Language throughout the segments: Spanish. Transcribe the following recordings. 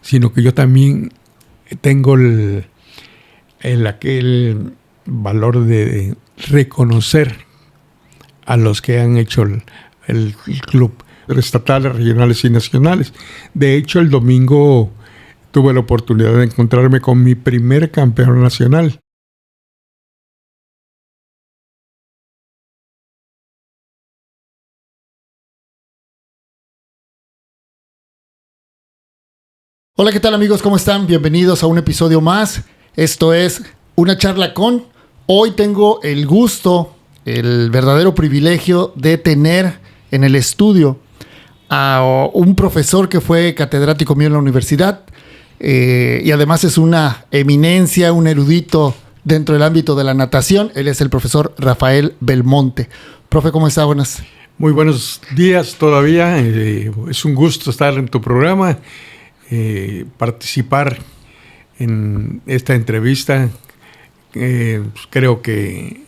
sino que yo también tengo aquel valor de reconocer a los que han hecho el club estatales, regionales y nacionales. De hecho, el domingo tuve la oportunidad de encontrarme con mi primer campeón nacional. Hola, ¿qué tal amigos? ¿Cómo están? Bienvenidos a un episodio más. Esto es Una Charla Con. Hoy tengo el gusto, el verdadero privilegio de tener en el estudio a un profesor que fue catedrático mío en la universidad y además es una eminencia, un erudito dentro del ámbito de la natación. Él es el profesor Rafael Belmonte. Profe, ¿cómo está? Buenas. Muy buenos días todavía. Es un gusto estar en tu programa. Participar en esta entrevista. Creo que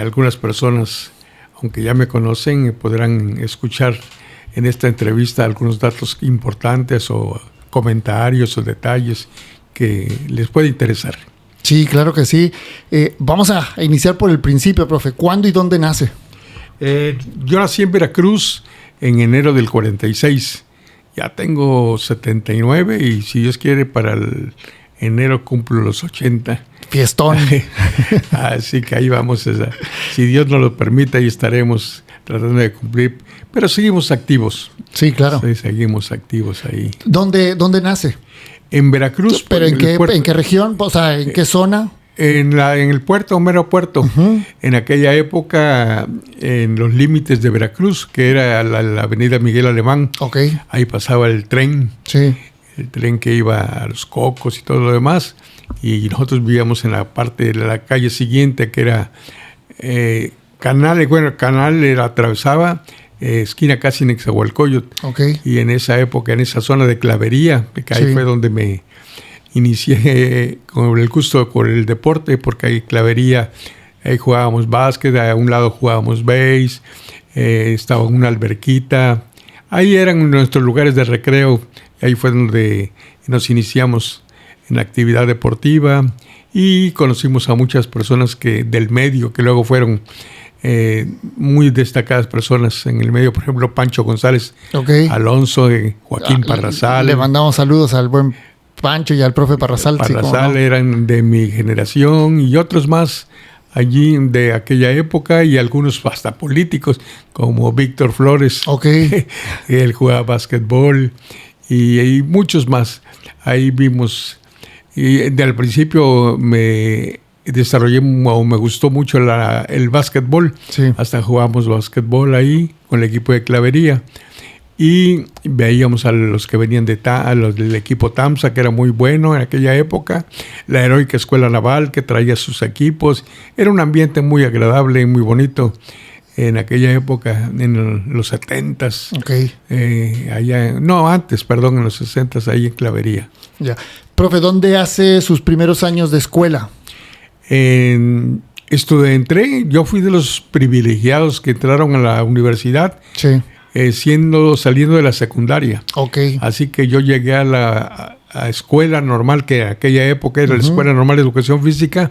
algunas personas, aunque ya me conocen, podrán escuchar en esta entrevista algunos datos importantes o comentarios o detalles que les puede interesar. Sí, claro que sí. Vamos a iniciar por el principio, profe. ¿Cuándo y dónde nace? Yo nací en Veracruz en enero del 46. Ya tengo 79 y si Dios quiere para el enero cumplo los 80. Fiestón. Así que ahí vamos. Si Dios nos lo permite, ahí estaremos tratando de cumplir. Pero seguimos activos. Sí, claro. Sí, seguimos activos ahí. ¿Dónde nace? En Veracruz. ¿Pero en qué región? O sea, ¿en qué zona? En el puerto, mero puerto. Uh-huh. En aquella época, en los límites de Veracruz, que era la avenida Miguel Alemán. Okay. Ahí pasaba el tren. Sí. El tren que iba a Los Cocos y todo lo demás. Y nosotros vivíamos en la parte de la calle siguiente, que era Canal. Bueno, el Canal atravesaba esquina casi en Nezahualcóyotl. Okay. Y en esa época, en esa zona de Clavería, que ahí fue donde me inicié con el gusto por el deporte, porque ahí Clavería, ahí jugábamos básquet, a un lado jugábamos béis, estaba una alberquita. Ahí eran nuestros lugares de recreo. Ahí fue donde nos iniciamos en la actividad deportiva y conocimos a muchas personas del medio, que luego fueron muy destacadas personas en el medio. Por ejemplo, Pancho González, okay. Alonso, Joaquín Parrazal. Le mandamos saludos al buen Pancho y al profe Parrazal. Parrazal, sí, eran de mi generación y otros más allí de aquella época y algunos hasta políticos como Víctor Flores. Okay. Él jugaba básquetbol y muchos más. Ahí vimos y al principio me desarrollé o me gustó mucho el básquetbol. Sí. Hasta jugábamos básquetbol ahí con el equipo de Clavería. Y veíamos a los que venían los del equipo TAMSA, que era muy bueno en aquella época, la heroica Escuela Naval que traía sus equipos. Era un ambiente muy agradable y muy bonito en aquella época, en los 70s. Okay. En los 60s, ahí en Clavería. Ya. Profe, ¿dónde hace sus primeros años de escuela? Yo fui de los privilegiados que entraron a la universidad. Sí. Saliendo de la secundaria. Okay. Así que yo llegué a la escuela normal, que en aquella época era la Escuela Normal de Educación Física,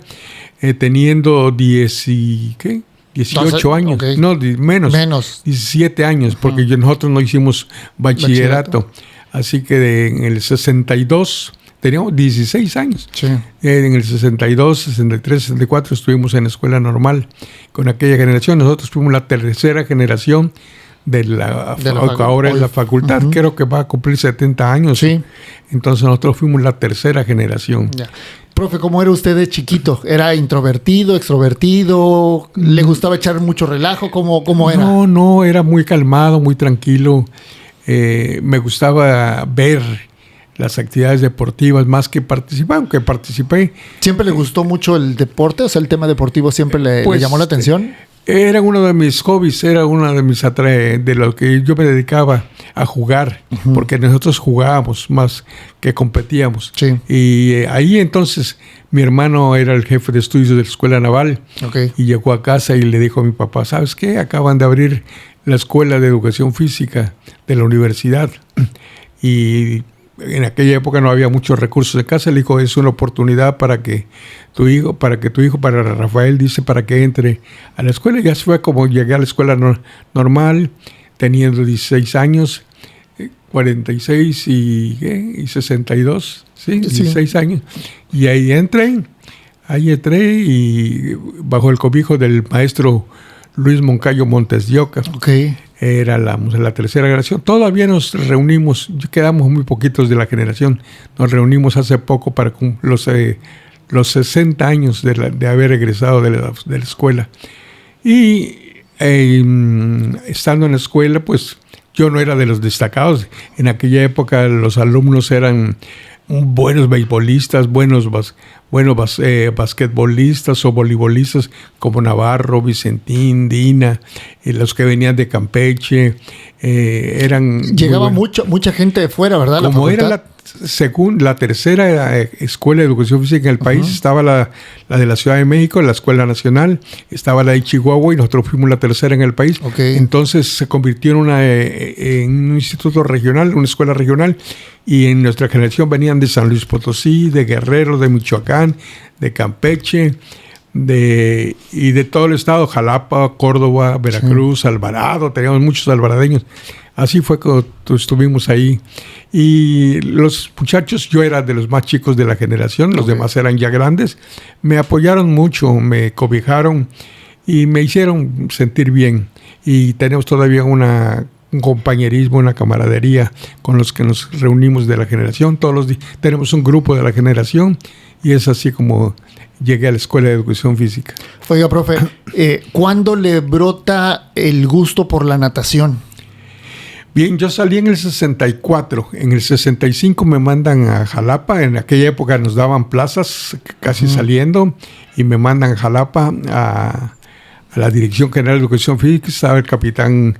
teniendo 18 años. Okay. No, menos. 17 años, porque nosotros no hicimos bachillerato. Así que en el 62 teníamos 16 años. Sí. En el 62, 63, 64 estuvimos en la escuela normal con aquella generación. Nosotros fuimos la tercera generación ahora es la facultad. Uh-huh. Creo que va a cumplir 70 años. Sí. Entonces nosotros fuimos la tercera generación. Ya. Profe, ¿cómo era usted de chiquito? ¿Era introvertido, extrovertido? ¿Le gustaba echar mucho relajo? ¿Cómo era? No, era muy calmado, muy tranquilo. Me gustaba ver las actividades deportivas más que participar, aunque participé. ¿Siempre le gustó mucho el deporte? O sea, el tema deportivo siempre le llamó la atención. Era uno de mis hobbies, era una de lo que yo me dedicaba a jugar, porque nosotros jugábamos más que competíamos. Sí. Y ahí entonces mi hermano era el jefe de estudios de la Escuela Naval. Okay. Y llegó a casa y le dijo a mi papá, ¿sabes qué? Acaban de abrir la Escuela de Educación Física de la universidad. Y en aquella época no había muchos recursos en casa. Le dijo, es una oportunidad para Rafael, dice, para que entre a la escuela. Y así fue como llegué a la escuela normal, teniendo 16 años, 46 y 62, ¿sí? 16 años. Y ahí entré y bajo el cobijo del maestro Luis Moncayo Montes de Oca. Okay. Era la tercera generación. Todavía nos reunimos, quedamos muy poquitos de la generación. Nos reunimos hace poco para los 60 años de haber egresado de la escuela. Y estando en la escuela, pues yo no era de los destacados. En aquella época los alumnos eran buenos beisbolistas, buenos basquetbolistas o voleibolistas como Navarro, Vicentín, Dina, los que venían de Campeche, eran... Llegaba mucha gente de fuera, ¿verdad? Como era la tercera escuela de educación física en el país, estaba la de la Ciudad de México, la Escuela Nacional, estaba la de Chihuahua y nosotros fuimos la tercera en el país. Okay. Entonces se convirtió en un instituto regional, una escuela regional, y en nuestra generación venían de San Luis Potosí, de Guerrero, de Michoacán, de Campeche, y de todo el estado, Jalapa, Córdoba, Veracruz, sí. Alvarado, teníamos muchos alvaradeños. Así fue que estuvimos ahí. Y los muchachos, yo era de los más chicos de la generación, los demás eran ya grandes, me apoyaron mucho, me cobijaron y me hicieron sentir bien. Y tenemos todavía un compañerismo, una camaradería con los que nos reunimos de la generación. Todos los días tenemos un grupo de la generación y es así como llegué a la Escuela de Educación Física. Oiga, profe, ¿cuándo le brota el gusto por la natación? Bien, yo salí en el 64. En el 65 me mandan a Jalapa. En aquella época nos daban plazas casi saliendo y me mandan a Jalapa a la Dirección General de Educación Física. Estaba el capitán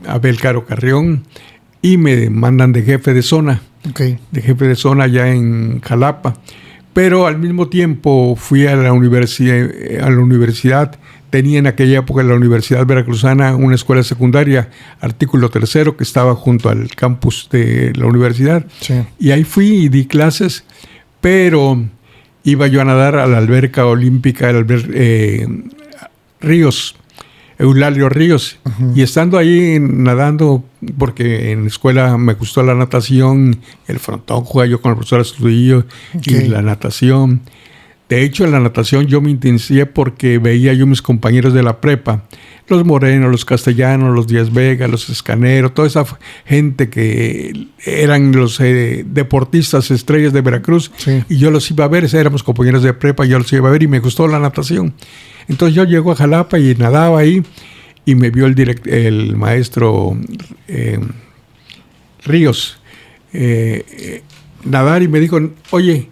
Abel Caro Carrión y me mandan de jefe de zona. Okay. De jefe de zona allá en Jalapa. Pero al mismo tiempo fui a la universidad. Tenía en aquella época en la Universidad Veracruzana una escuela secundaria, artículo 3, que estaba junto al campus de la universidad. Sí. Y ahí fui y di clases, pero iba yo a nadar a la alberca olímpica Ríos, Eulalio Ríos. Y estando ahí nadando, porque en la escuela me gustó la natación, el frontón, jugaba yo con el profesor Astudillo y la natación. De hecho, en la natación yo me intensié porque veía yo mis compañeros de la prepa, los Morenos, los Castellanos, los Díaz Vega, los Escaneros, toda esa gente que eran los deportistas estrellas de Veracruz. Sí. Y yo los iba a ver, éramos compañeros de prepa, yo los iba a ver y me gustó la natación. Entonces yo llego a Jalapa y nadaba ahí y me vio el maestro Ríos nadar y me dijo, oye,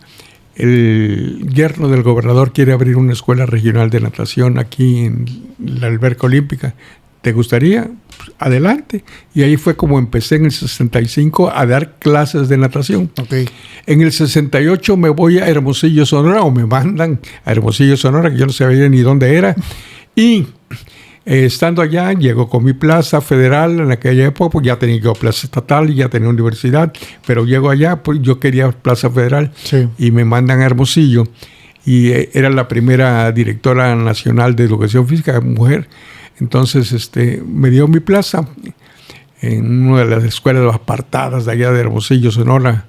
el yerno del gobernador quiere abrir una escuela regional de natación aquí en la alberca olímpica. ¿Te gustaría? Pues, adelante. Y ahí fue como empecé en el 65 a dar clases de natación. Okay. En el 68 me voy a Hermosillo, Sonora, o me mandan a Hermosillo, Sonora, que yo no sabía ni dónde era. Y estando allá, llego con mi plaza federal en aquella época, pues ya tenía yo plaza estatal y ya tenía universidad, pero llego allá, pues yo quería plaza federal. Sí. Y me mandan a Hermosillo. Y era la primera directora nacional de educación física, mujer. Entonces me dio mi plaza en una de las escuelas apartadas de allá de Hermosillo, Sonora,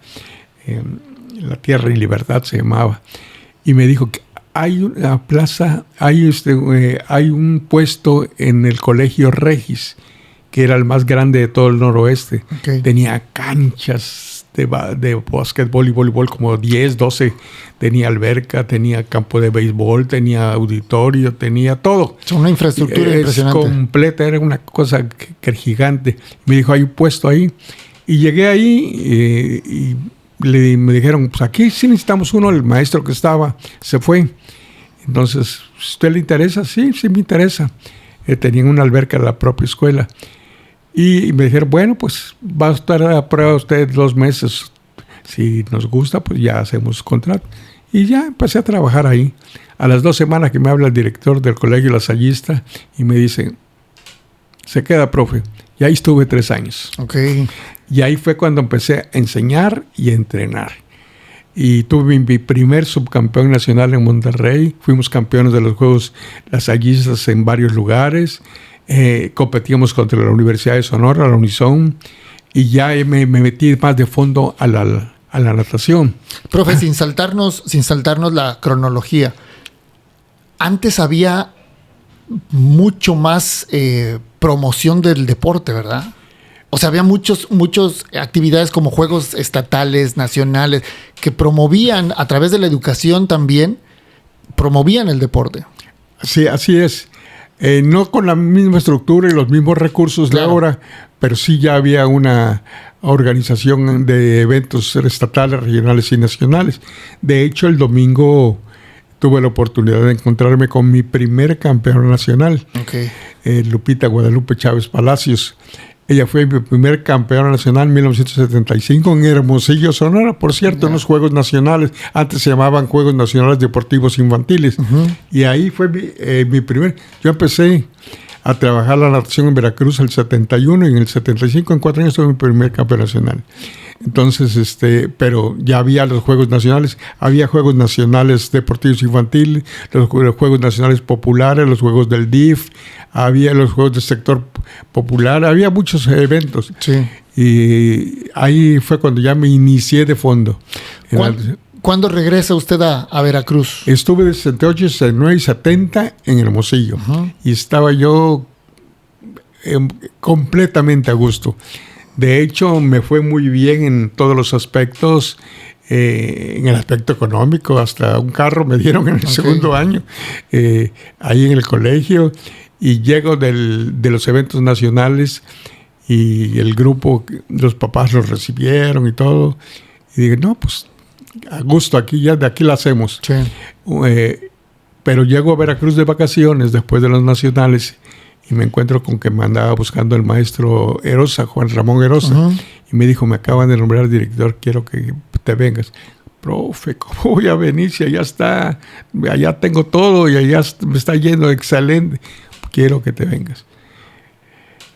La Tierra y Libertad se llamaba. Y me dijo que hay una plaza, hay un puesto en el Colegio Regis, que era el más grande de todo el noroeste. Okay. Tenía canchas de básquetbol y voleibol como 10, 12. Tenía alberca, tenía campo de béisbol, tenía auditorio, tenía todo. Es una infraestructura impresionante. Completa, era una cosa que gigante. Me dijo, hay un puesto ahí. Y llegué ahí y me dijeron, pues aquí sí necesitamos uno. El maestro que estaba se fue. Entonces, ¿usted le interesa? Sí, sí me interesa. Tenían una alberca en la propia escuela. Y me dijeron, bueno, pues va a estar a prueba usted 2 meses. Si nos gusta, pues ya hacemos contrato. Y ya empecé a trabajar ahí. A las 2 semanas que me habla el director del colegio lasallista y me dice, se queda, profe. Y ahí estuve 3 años. Okay. Y ahí fue cuando empecé a enseñar y a entrenar. Y tuve mi primer subcampeón nacional en Monterrey. Fuimos campeones de los Juegos Las Allizas en varios lugares. Competíamos contra la Universidad de Sonora, la Unison. Y ya me metí más de fondo a la natación. Profe, sin saltarnos la cronología. Antes había mucho más promoción del deporte, ¿verdad? O sea, había muchas actividades como juegos estatales, nacionales, que promovían, a través de la educación también, promovían el deporte. Sí, así es. No con la misma estructura y los mismos recursos de ahora, pero sí ya había una organización de eventos estatales, regionales y nacionales. De hecho, el domingo tuve la oportunidad de encontrarme con mi primer campeón nacional, Lupita Guadalupe Chávez Palacios. Ella fue mi primer campeona nacional en 1975 en Hermosillo, Sonora, por cierto, en los Juegos Nacionales. Antes se llamaban Juegos Nacionales Deportivos Infantiles. Y ahí fue mi primer... Yo empecé a trabajar la natación en Veracruz el 71 y en el 75, en 4 años, tuve mi primer campeón nacional. Entonces, pero ya había los Juegos Nacionales, había Juegos Nacionales Deportivos Infantiles, los Juegos Nacionales Populares, los Juegos del DIF, había los Juegos del Sector Popular, había muchos eventos. Sí. Y ahí fue cuando ya me inicié de fondo. ¿Cuándo regresa usted a Veracruz? Estuve de 68, 69 y 70 en Hermosillo. Y estaba yo completamente a gusto. De hecho, me fue muy bien en todos los aspectos, en el aspecto económico, hasta un carro me dieron en el segundo año, ahí en el colegio, y llego de los eventos nacionales y el grupo, los papás los recibieron y todo, y dije, no, pues a gusto, aquí ya de aquí la hacemos. Sí. Pero llego a Veracruz de vacaciones después de los nacionales y me encuentro con que me andaba buscando el maestro Erosa, Juan Ramón Erosa, y me dijo, me acaban de nombrar director, quiero que te vengas. Profe, ¿cómo voy a venir si allá está, allá tengo todo y allá me está yendo excelente? Quiero que te vengas.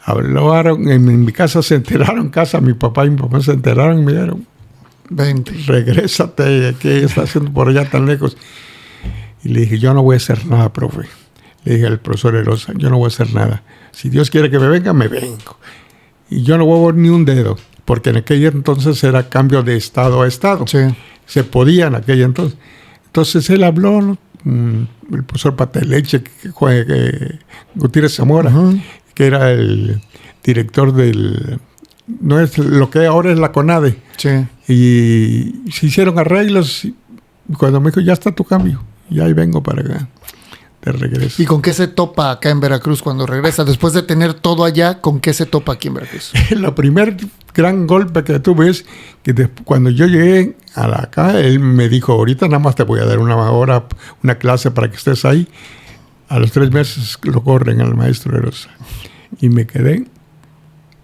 Hablaron, en mi casa se enteraron, mi papá y mi mamá se enteraron y me dijeron, vente, regrésate, ¿qué estás haciendo por allá tan lejos? Y le dije, yo no voy a hacer nada, profe. Le dije al profesor Erosa, yo no voy a hacer nada. Si Dios quiere que me venga, me vengo. Y yo no voy a mover ni un dedo, porque en aquel entonces era cambio de estado a estado. Sí. Se podía en aquel entonces. Entonces él habló, ¿no? El profesor Pateleche, Gutiérrez Zamora, que era el director no es lo que ahora es la CONADE. Sí. Y se hicieron arreglos. Y cuando me dijo, ya está tu cambio, y ahí vengo para acá. De regreso. ¿Y con qué se topa acá en Veracruz cuando regresa? Después de tener todo allá, ¿con qué se topa aquí en Veracruz? El primer gran golpe que tuve es que cuando yo llegué acá, él me dijo, ahorita nada más te voy a dar una hora, una clase para que estés ahí. A los 3 meses lo corren al maestro Erosa. Y me quedé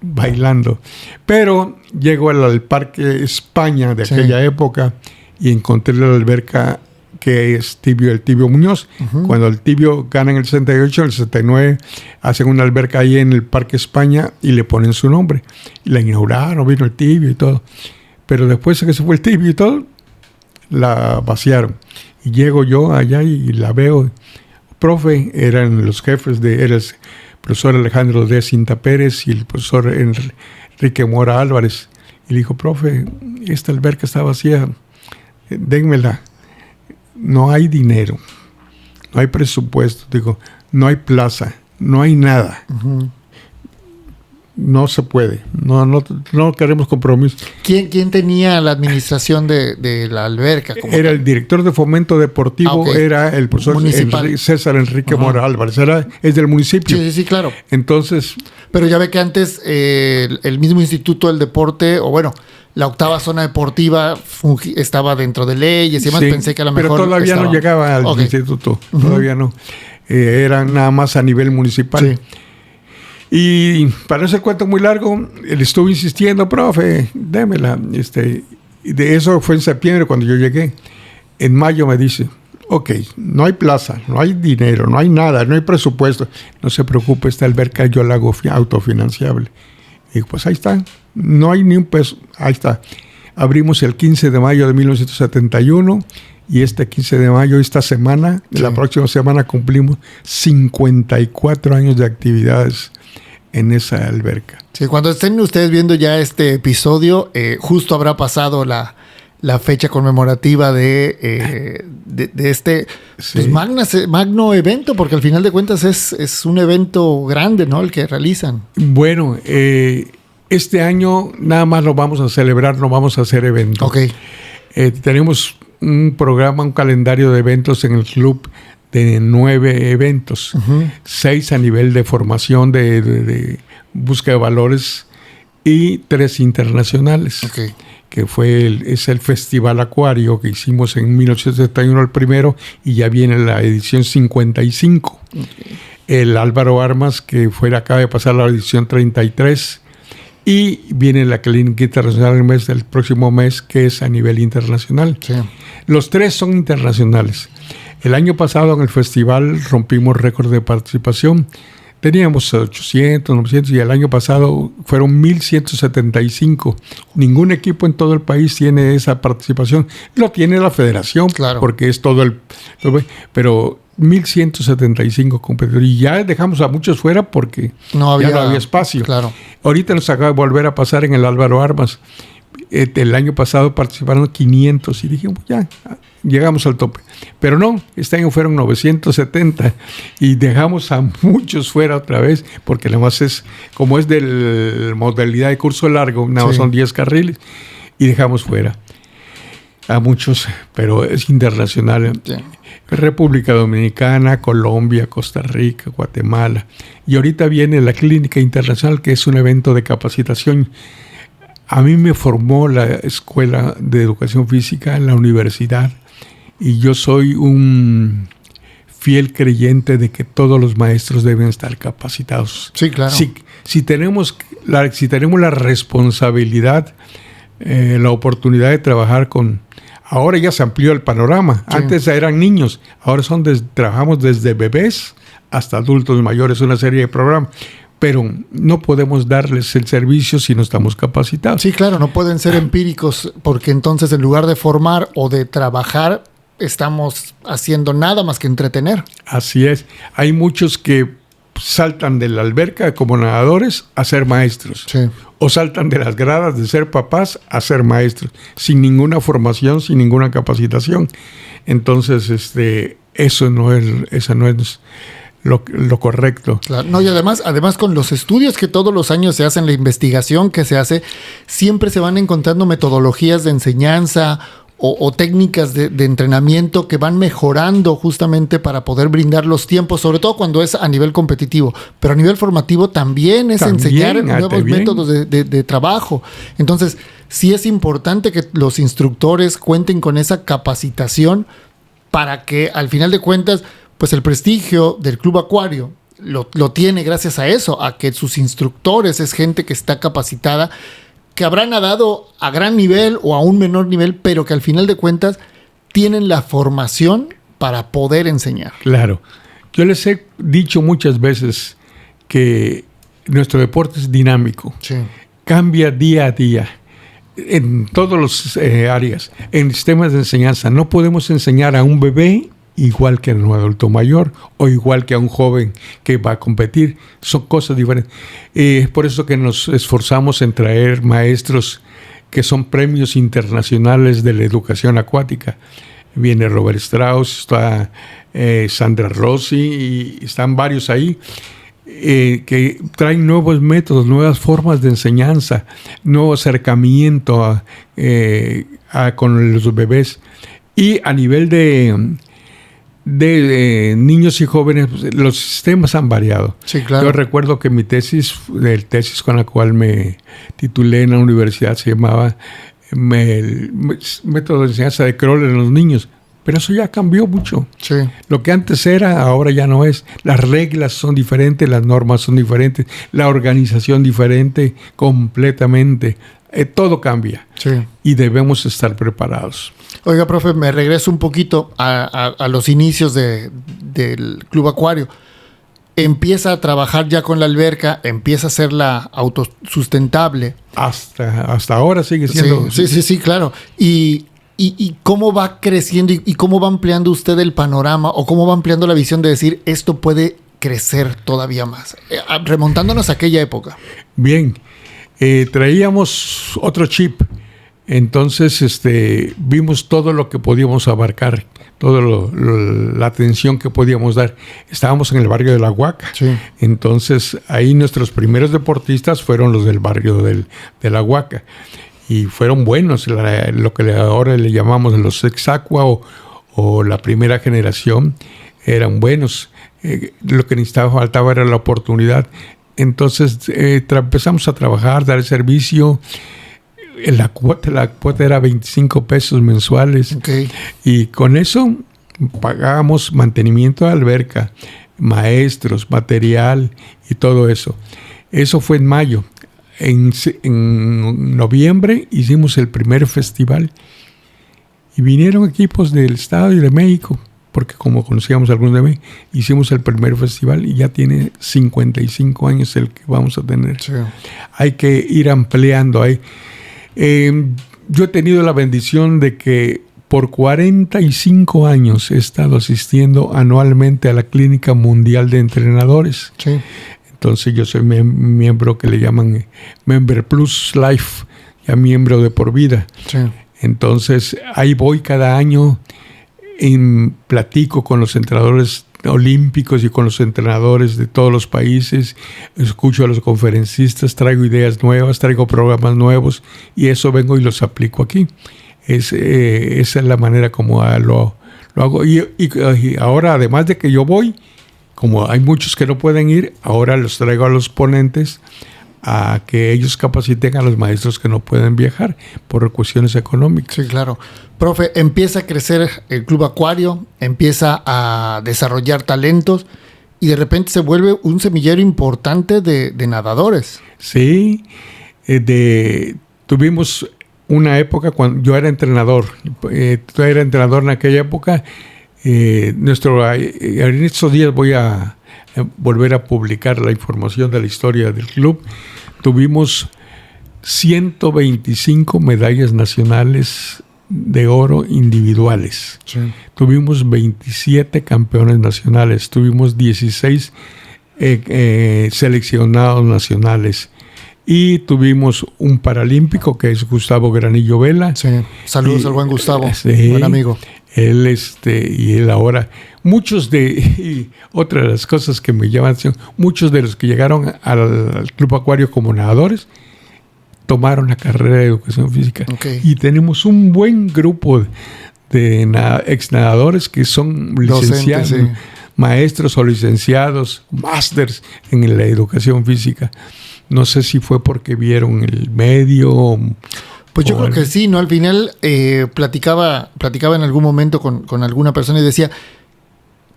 bailando. Pero llego al Parque España de aquella época y encontré la alberca que es el Tibio Muñoz. Cuando el Tibio gana en el 68, en el 69 hacen una alberca ahí en el Parque España y le ponen su nombre. Y la inauguraron, vino el Tibio y todo. Pero después de que se fue el Tibio y todo, la vaciaron. Y llego yo allá y la veo. Profe, eran los jefes era el profesor Alejandro D. Cinta Pérez y el profesor Enrique Mora Álvarez. Y le dijo, profe, esta alberca está vacía, dénmela. No hay dinero, no hay presupuesto, digo, no hay plaza, no hay nada. No se puede, no queremos compromiso. ¿Quién tenía la administración de la alberca? Era el director de fomento deportivo, era el profesor César Enrique Mora Álvarez, es del municipio. Sí, claro. Entonces... Pero ya ve que antes el mismo Instituto del Deporte, o bueno, la octava zona deportiva estaba dentro de leyes y demás. Sí, pensé que a lo mejor pero todavía no llegaba al instituto, todavía no. Era nada más a nivel municipal. Sí. Y para no hacer cuento muy largo, él estuvo insistiendo, profe, démela. Y de eso fue en septiembre cuando yo llegué. En mayo me dice, Ok, no hay plaza, no hay dinero, no hay nada, no hay presupuesto. No se preocupe, esta alberca yo la hago autofinanciable. Y pues ahí está, no hay ni un peso, ahí está. Abrimos el 15 de mayo de 1971 y este 15 de mayo, esta semana, la próxima semana cumplimos 54 años de actividades en esa alberca. Sí, cuando estén ustedes viendo ya este episodio, justo habrá pasado la fecha conmemorativa de este pues, magno evento, porque al final de cuentas es un evento grande, ¿no? El que realizan. Bueno, este año nada más lo vamos a celebrar, no vamos a hacer eventos. Okay. Tenemos un programa, un calendario de eventos en el club de 9 eventos, 6 a nivel de formación, de búsqueda de valores y 3 internacionales. Okay. Que es el Festival Acuario que hicimos en 1971 el primero y ya viene la edición 55. Okay. El Álvaro Armas, que acaba de pasar la edición 33. Y viene la Clínica Internacional el próximo mes, que es a nivel internacional. Sí. Los 3 son internacionales. El año pasado en el festival rompimos récord de participación. Teníamos 800, 900 y el año pasado fueron 1,175. Ningún equipo en todo el país tiene esa participación. Lo tiene la federación, claro, porque es todo el... Pero 1,175 competidores. Y ya dejamos a muchos fuera porque ya no había espacio. Claro. Ahorita nos acaba de volver a pasar en el Álvaro Armas. El año pasado participaron 500 y dijimos, ya, llegamos al tope. Pero no, este año fueron 970 y dejamos a muchos fuera otra vez, porque nada más como es de la modalidad de curso largo, nada más son 10 carriles, y dejamos fuera a muchos, pero es internacional. Sí. República Dominicana, Colombia, Costa Rica, Guatemala. Y ahorita viene la Clínica Internacional, que es un evento de capacitación. A mí me formó la Escuela de Educación Física en la universidad y yo soy un fiel creyente de que todos los maestros deben estar capacitados. Sí, claro. Si tenemos la responsabilidad, la oportunidad de trabajar con... Ahora ya se amplió el panorama. Sí. Antes eran niños, ahora trabajamos desde bebés hasta adultos mayores, una serie de programas. Pero no podemos darles el servicio si no estamos capacitados. Sí, claro, no pueden ser empíricos, porque entonces en lugar de formar o de trabajar, estamos haciendo nada más que entretener. Así es. Hay muchos que saltan de la alberca como nadadores a ser maestros. Sí. O saltan de las gradas de ser papás a ser maestros, sin ninguna formación, sin ninguna capacitación. Entonces, eso no es lo correcto. Claro. No, y además con los estudios que todos los años se hacen, la investigación que se hace, siempre se van encontrando metodologías de enseñanza o técnicas de entrenamiento que van mejorando justamente para poder brindar los tiempos, sobre todo cuando es a nivel competitivo, pero a nivel formativo también es enseñar nuevos métodos de trabajo. Entonces, sí es importante que los instructores cuenten con esa capacitación para que al final de cuentas, pues el prestigio del Club Acuario lo tiene gracias a eso, a que sus instructores es gente que está capacitada, que habrán nadado a gran nivel o a un menor nivel, pero que al final de cuentas tienen la formación para poder enseñar. Claro. Yo les he dicho muchas veces que nuestro deporte es dinámico. Sí. Cambia día a día en todas las áreas. En sistemas de enseñanza no podemos enseñar a un bebé igual que a un adulto mayor o igual que a un joven que va a competir. Son cosas diferentes. Es por eso que nos esforzamos en traer maestros que son premios internacionales de la educación acuática. Viene Robert Strauss, está Sandra Rossi y están varios ahí que traen nuevos métodos, nuevas formas de enseñanza, nuevo acercamiento con los bebés. Y a nivel de niños y jóvenes, los sistemas han variado. Sí, claro. Yo recuerdo que mi tesis con la cual me titulé en la universidad se llamaba el método de enseñanza de Kroll en los niños. Pero eso ya cambió mucho. Sí. Lo que antes era, ahora ya no es. Las reglas son diferentes, las normas son diferentes, la organización diferente completamente. todo cambia. Sí. Y debemos estar preparados. Oiga, profe, me regreso un poquito a los inicios del Club Acuario. Empieza a trabajar ya con la alberca, empieza a hacerla autosustentable. Hasta ahora sigue siendo. Sí, claro. Y cómo va creciendo y cómo va ampliando usted el panorama o cómo va ampliando la visión de decir esto puede crecer todavía más, remontándonos a aquella época. Bien, traíamos otro chip. Entonces vimos todo lo que podíamos abarcar, toda la atención que podíamos dar. Estábamos en el barrio de La Huaca. Sí. Entonces ahí nuestros primeros deportistas fueron los del barrio de La Huaca. Y fueron buenos, lo que ahora le llamamos los ex-aqua o la primera generación, eran buenos. Lo que faltaba era la oportunidad. Entonces empezamos a trabajar, dar el servicio. La cuota era 25 pesos mensuales. Okay. Y con eso pagábamos mantenimiento de alberca, maestros, material y todo eso. Eso fue en mayo. En noviembre hicimos el primer festival y vinieron equipos del Estado y de México, porque como conocíamos algunos de México, hicimos el primer festival y ya tiene 55 años el que vamos a tener. Sí. Hay que ir ampliando ahí. Yo he tenido la bendición de que por 45 años he estado asistiendo anualmente a la Clínica Mundial de Entrenadores. Sí. Entonces yo soy miembro que le llaman Member Plus Life, ya miembro de por vida. Sí. Entonces ahí voy cada año, platico con los entrenadores olímpicos y con los entrenadores de todos los países, escucho a los conferencistas, traigo ideas nuevas, traigo programas nuevos y eso vengo y los aplico aquí. Esa es la manera como lo hago. Y ahora, además de que yo voy, como hay muchos que no pueden ir, ahora los traigo a los ponentes a que ellos capaciten a los maestros que no pueden viajar por cuestiones económicas. Sí, claro. Profe, empieza a crecer el Club Acuario, empieza a desarrollar talentos y de repente se vuelve un semillero importante de nadadores. Sí, tuvimos una época cuando yo era entrenador. Yo era entrenador en aquella época. En estos días voy a volver a publicar la información de la historia del club. Tuvimos 125 medallas nacionales de oro individuales. Sí. Tuvimos 27 campeones nacionales. Tuvimos 16 seleccionados nacionales. Y tuvimos un paralímpico que es Gustavo Granillo Vela. Sí. Saludos al buen Gustavo, sí, buen amigo. Él y él ahora, y otra de las cosas que me llaman la atención, muchos de los que llegaron al Club Acuario como nadadores tomaron la carrera de educación física. Okay. Y tenemos un buen grupo de ex nadadores que son licenciados, docentes, sí, maestros o licenciados, másters en la educación física. No sé si fue porque vieron el medio. Pues yo creo que sí, ¿no? Al final platicaba en algún momento con alguna persona y decía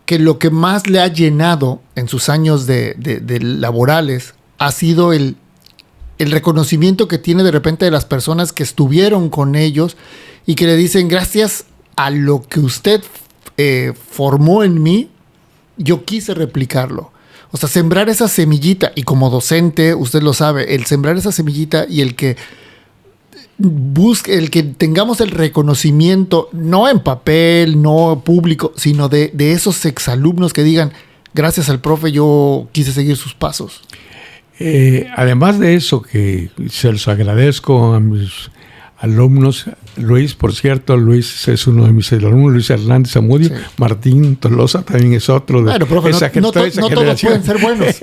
que lo que más le ha llenado en sus años de laborales ha sido el reconocimiento que tiene de repente de las personas que estuvieron con ellos y que le dicen, gracias a lo que usted formó en mí, yo quise replicarlo. O sea, sembrar esa semillita, y como docente, usted lo sabe, el sembrar esa semillita y el que tengamos el reconocimiento, no en papel, no público, sino de esos exalumnos que digan, gracias al profe yo quise seguir sus pasos. Además de eso, que se los agradezco a mis alumnos, Luis, por cierto, Luis es uno de mis alumnos, Luis Hernández Zamudio, sí. Martín Tolosa también es otro. Bueno, profe, no todos pueden ser buenos.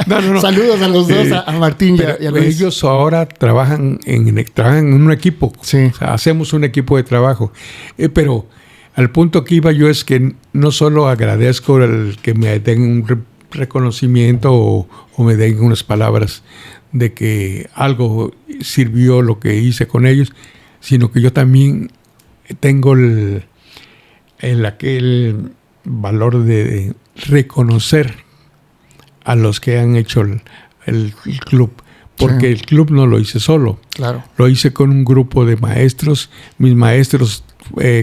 No. Saludos a los dos, a Martín y a Luis. Ellos ahora trabajan en un equipo, sí. O sea, hacemos un equipo de trabajo, pero al punto que iba yo es que no solo agradezco el que me den un reconocimiento o me den unas palabras de que algo sirvió lo que hice con ellos, sino que yo también tengo aquel valor de reconocer a los que han hecho el club, porque el club no lo hice solo. Claro. Lo hice con un grupo de maestros, mis maestros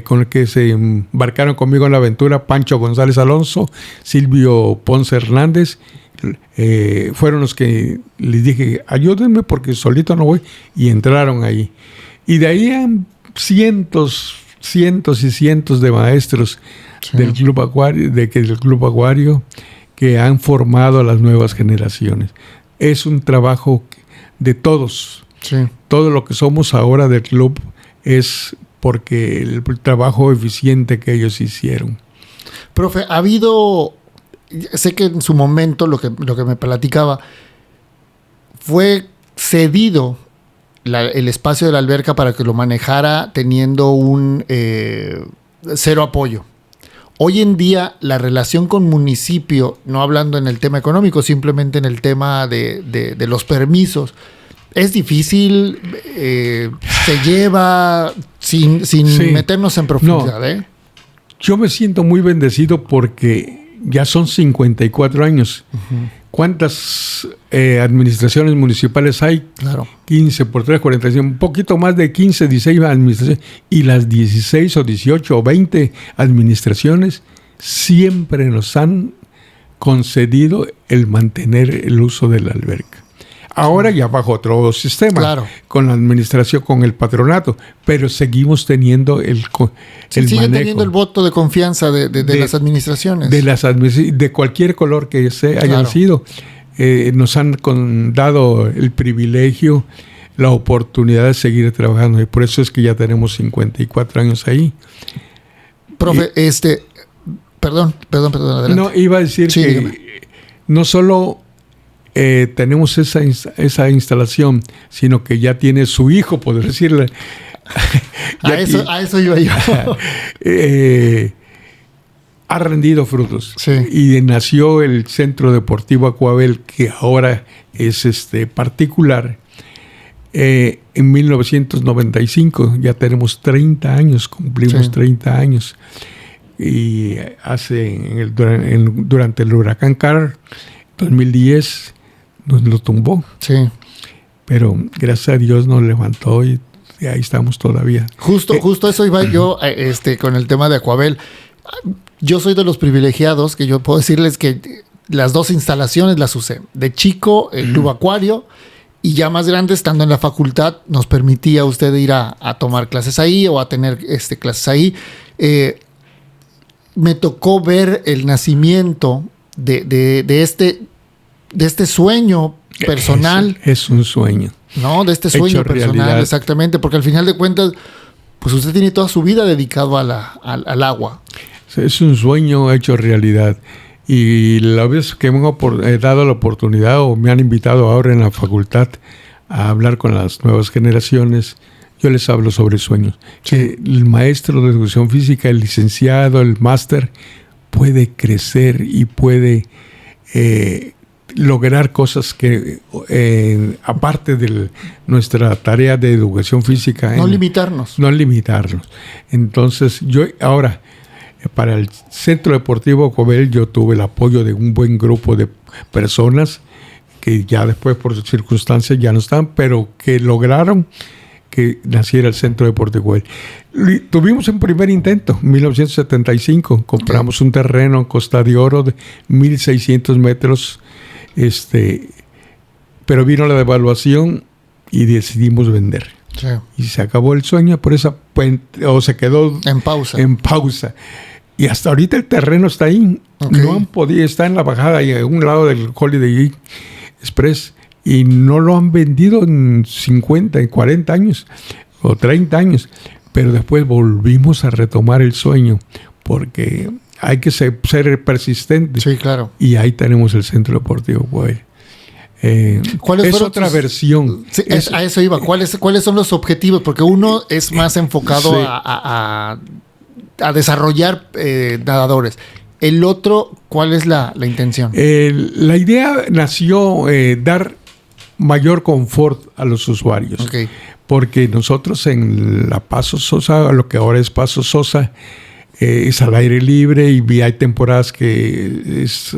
con el que se embarcaron conmigo en la aventura, Pancho González Alonso, Silvio Ponce Hernández, fueron los que les dije, ayúdenme porque solito no voy, y entraron ahí. Y de ahí han cientos y cientos de maestros del Club Acuario que han formado a las nuevas generaciones. Es un trabajo de todos. Sí. Todo lo que somos ahora del club es porque el trabajo eficiente que ellos hicieron. Profe, ha habido, sé que en su momento lo que me platicaba fue cedido el espacio de la alberca para que lo manejara teniendo un cero apoyo. Hoy en día la relación con municipio, no hablando en el tema económico, simplemente en el tema de los permisos, es difícil, se lleva sin meternos en profundidad. No, yo me siento muy bendecido porque ya son 54 años. Uh-huh. ¿Cuántas administraciones municipales hay? Claro. 15 por 3, 45, un poquito más de 15, 16 administraciones. Y las 16 o 18 o 20 administraciones siempre nos han concedido el mantener el uso de la alberca. Ahora ya bajo otro sistema, claro, con la administración, con el patronato, pero seguimos teniendo el siguen manejo. Teniendo el voto de confianza de las administraciones. De cualquier color que hayan sido. Nos han dado el privilegio, la oportunidad de seguir trabajando, y por eso es que ya tenemos 54 años ahí. Profe, perdón, adelante. No, iba a decir que dígame. No solo tenemos esa instalación, sino que ya tiene su hijo, por decirle. a eso iba yo. Ha rendido frutos. Sí. Y nació el Centro Deportivo Acuabel, que ahora es particular. En 1995, ya tenemos 30 años, cumplimos 30 años. Y durante el huracán Carr, 2010, nos lo tumbó. Sí. Pero gracias a Dios nos levantó y ahí estamos todavía. Justo eso iba yo con el tema de Acuabel. Yo soy de los privilegiados que yo puedo decirles que las dos instalaciones las usé. De chico, el Club Acuario, y ya más grande, estando en la facultad, nos permitía usted ir a tomar clases ahí o a tener clases ahí. Me tocó ver el nacimiento de este sueño personal. Es un sueño. No, de este sueño personal, realidad. Exactamente, porque al final de cuentas, pues usted tiene toda su vida dedicado al agua. Es un sueño hecho realidad. Y la vez que me he dado la oportunidad o me han invitado ahora en la facultad a hablar con las nuevas generaciones, yo les hablo sobre sueños. Sí. Que el maestro de educación física, el licenciado, el máster, puede crecer y puede lograr cosas que, aparte de nuestra tarea de educación física... No limitarnos. Entonces, yo ahora, para el Centro Deportivo Acuabel, yo tuve el apoyo de un buen grupo de personas que ya después, por circunstancias, ya no están, pero que lograron que naciera el Centro Deportivo Acuabel. Tuvimos un primer intento, en 1975. Compramos un terreno en Costa de Oro de 1,600 metros, pero vino la devaluación y decidimos vender. Sí. Y se acabó el sueño por esa o se quedó en pausa. Y hasta ahorita el terreno está ahí. Okay. No han podido, está en la bajada y a un lado del Holiday Inn Express. Y no lo han vendido en 50, en 40 años o 30 años. Pero después volvimos a retomar el sueño porque hay que ser persistente. Sí, claro. Y ahí tenemos el Centro Deportivo Acuabel. Es otra versión. Sí, a eso iba. ¿Cuáles son los objetivos? Porque uno es más enfocado a desarrollar nadadores. El otro, ¿cuál es la intención? La idea nació dar mayor confort a los usuarios. Okay. Porque nosotros en la Paso Sosa, lo que ahora es Paso Sosa, es al aire libre y hay temporadas que es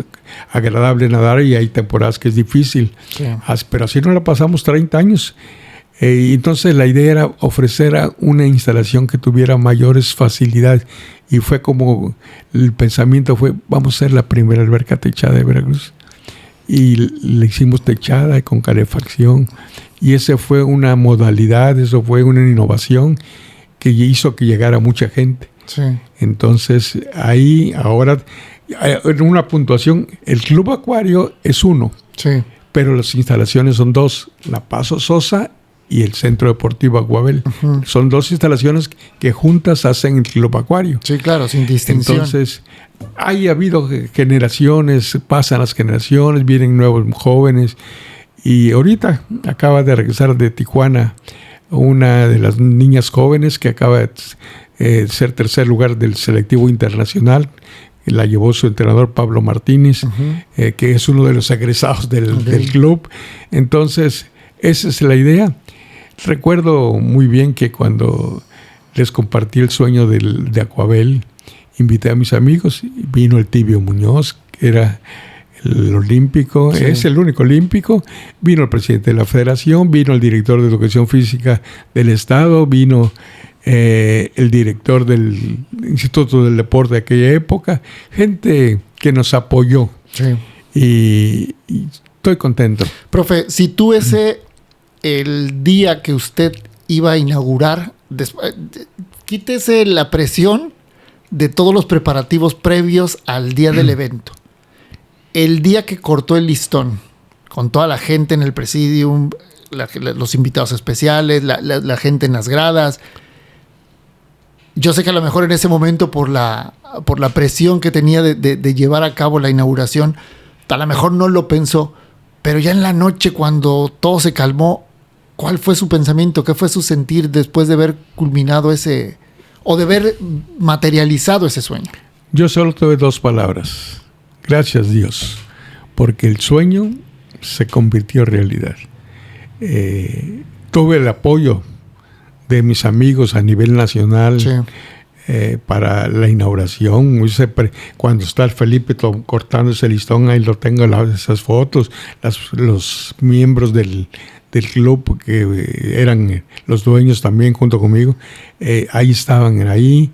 agradable nadar y hay temporadas que es difícil. Sí. Pero así no la pasamos 30 años. Entonces la idea era ofrecer una instalación que tuviera mayores facilidades y fue como el pensamiento fue, vamos a hacer la primera alberca techada de Veracruz. Y le hicimos techada con calefacción y esa fue una modalidad, eso fue una innovación que hizo que llegara mucha gente. Sí. Entonces ahí ahora en una puntuación, el Club Acuario es 1, Sí. pero las instalaciones son 2, la Paso Sosa y el Centro Deportivo Aguabel. Uh-huh. Son 2 instalaciones que juntas hacen el Club Acuario. Sí, claro, sin distinción. Entonces, ha habido generaciones, pasan las generaciones, vienen nuevos jóvenes. Y ahorita acaba de regresar de Tijuana una de las niñas jóvenes que acaba de ser tercer lugar del selectivo internacional. La llevó su entrenador Pablo Martínez, Uh-huh. que es uno de los egresados del club. Entonces, esa es la idea. Recuerdo muy bien que cuando les compartí el sueño de Acuabel, invité a mis amigos, vino el Tibio Muñoz, que era el olímpico, Sí. es el único olímpico, vino el presidente de la federación, vino el director de educación física del estado, vino el director del Instituto del Deporte de aquella época, gente que nos apoyó. Sí. Y estoy contento. Profe, si tú el día que usted iba a inaugurar, quítese la presión de todos los preparativos previos al día del evento. El día que cortó el listón, con toda la gente en el presidium, los invitados especiales, la gente en las gradas. Yo sé que a lo mejor en ese momento, por la presión que tenía de llevar a cabo la inauguración, a lo mejor no lo pensó, pero ya en la noche, cuando todo se calmó, ¿cuál fue su pensamiento? ¿Qué fue su sentir después de haber culminado ese, o de haber materializado ese sueño? Yo solo tuve 2 palabras. Gracias, Dios, porque el sueño se convirtió en realidad. Tuve el apoyo de mis amigos a nivel nacional. Sí. Para la inauguración. Cuando está el Felipe cortando ese listón, ahí lo tengo, esas fotos, los miembros del club que eran los dueños también junto conmigo, ahí estaban, ahí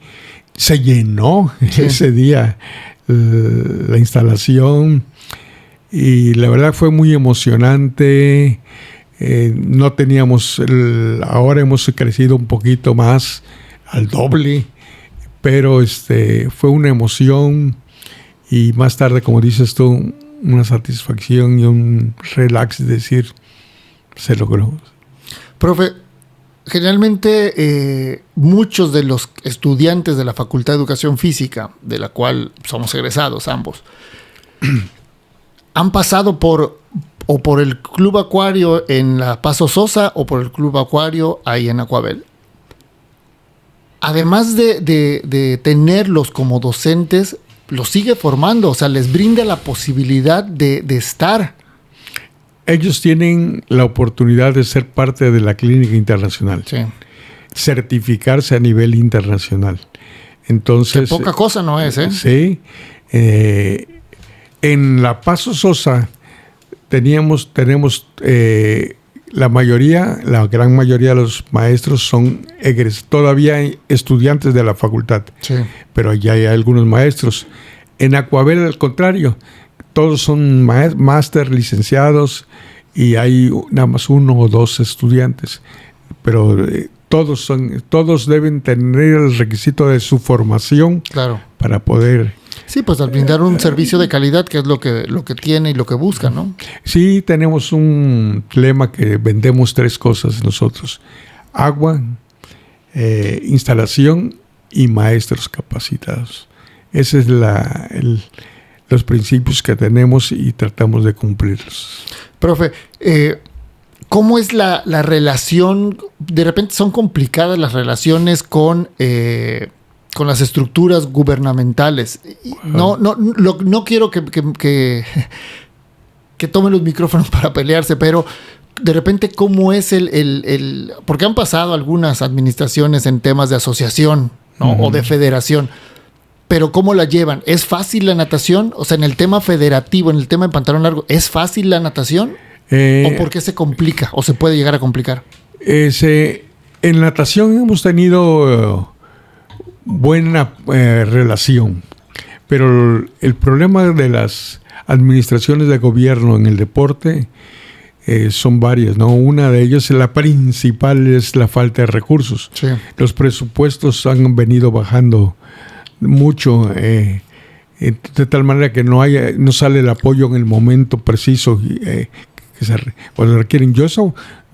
se llenó ese día la instalación y la verdad fue muy emocionante. No teníamos, ahora hemos crecido un poquito más, al doble, pero fue una emoción y más tarde, como dices tú, una satisfacción y un relax de decir, se logró. Profe, generalmente muchos de los estudiantes de la Facultad de Educación Física, de la cual somos egresados ambos, han pasado por el Club Acuario en la Paso Sosa o por el Club Acuario ahí en Acuabel. Además de tenerlos como docentes, los sigue formando, o sea, les brinda la posibilidad de estar. Ellos tienen la oportunidad de ser parte de la clínica internacional, Sí. certificarse a nivel internacional. Entonces, Que poca cosa no es, ¿eh? Sí. En la Paso Sosa tenemos la gran mayoría de los maestros son todavía estudiantes de la facultad, Sí. pero ya hay algunos maestros. En Acuabel, al contrario, todos son máster, licenciados, y hay nada más 1 o 2 estudiantes, pero todos deben tener el requisito de su formación, Claro. para poder. Sí, pues al brindar un servicio de calidad, que es lo que tiene y lo que busca, ¿no? Sí, tenemos un lema que vendemos 3 cosas nosotros: agua, instalación y maestros capacitados. Ese es los principios que tenemos y tratamos de cumplirlos. Profe, ¿cómo es la relación? De repente son complicadas las relaciones con las estructuras gubernamentales. No quiero que tomen los micrófonos para pelearse, pero de repente, ¿cómo es porque han pasado algunas administraciones en temas de asociación, ¿no? Uh-huh. O de federación. Pero ¿cómo la llevan? ¿Es fácil la natación? O sea, en el tema federativo, en el tema de pantalón largo, ¿es fácil la natación? ¿O por qué se complica? ¿O se puede llegar a complicar? En natación hemos tenido buena relación. Pero el problema de las administraciones de gobierno en el deporte son varias, ¿no? Una de ellas, la principal, es la falta de recursos. Sí. Los presupuestos han venido bajando mucho, de tal manera que no sale el apoyo en el momento preciso que se requieren. Yo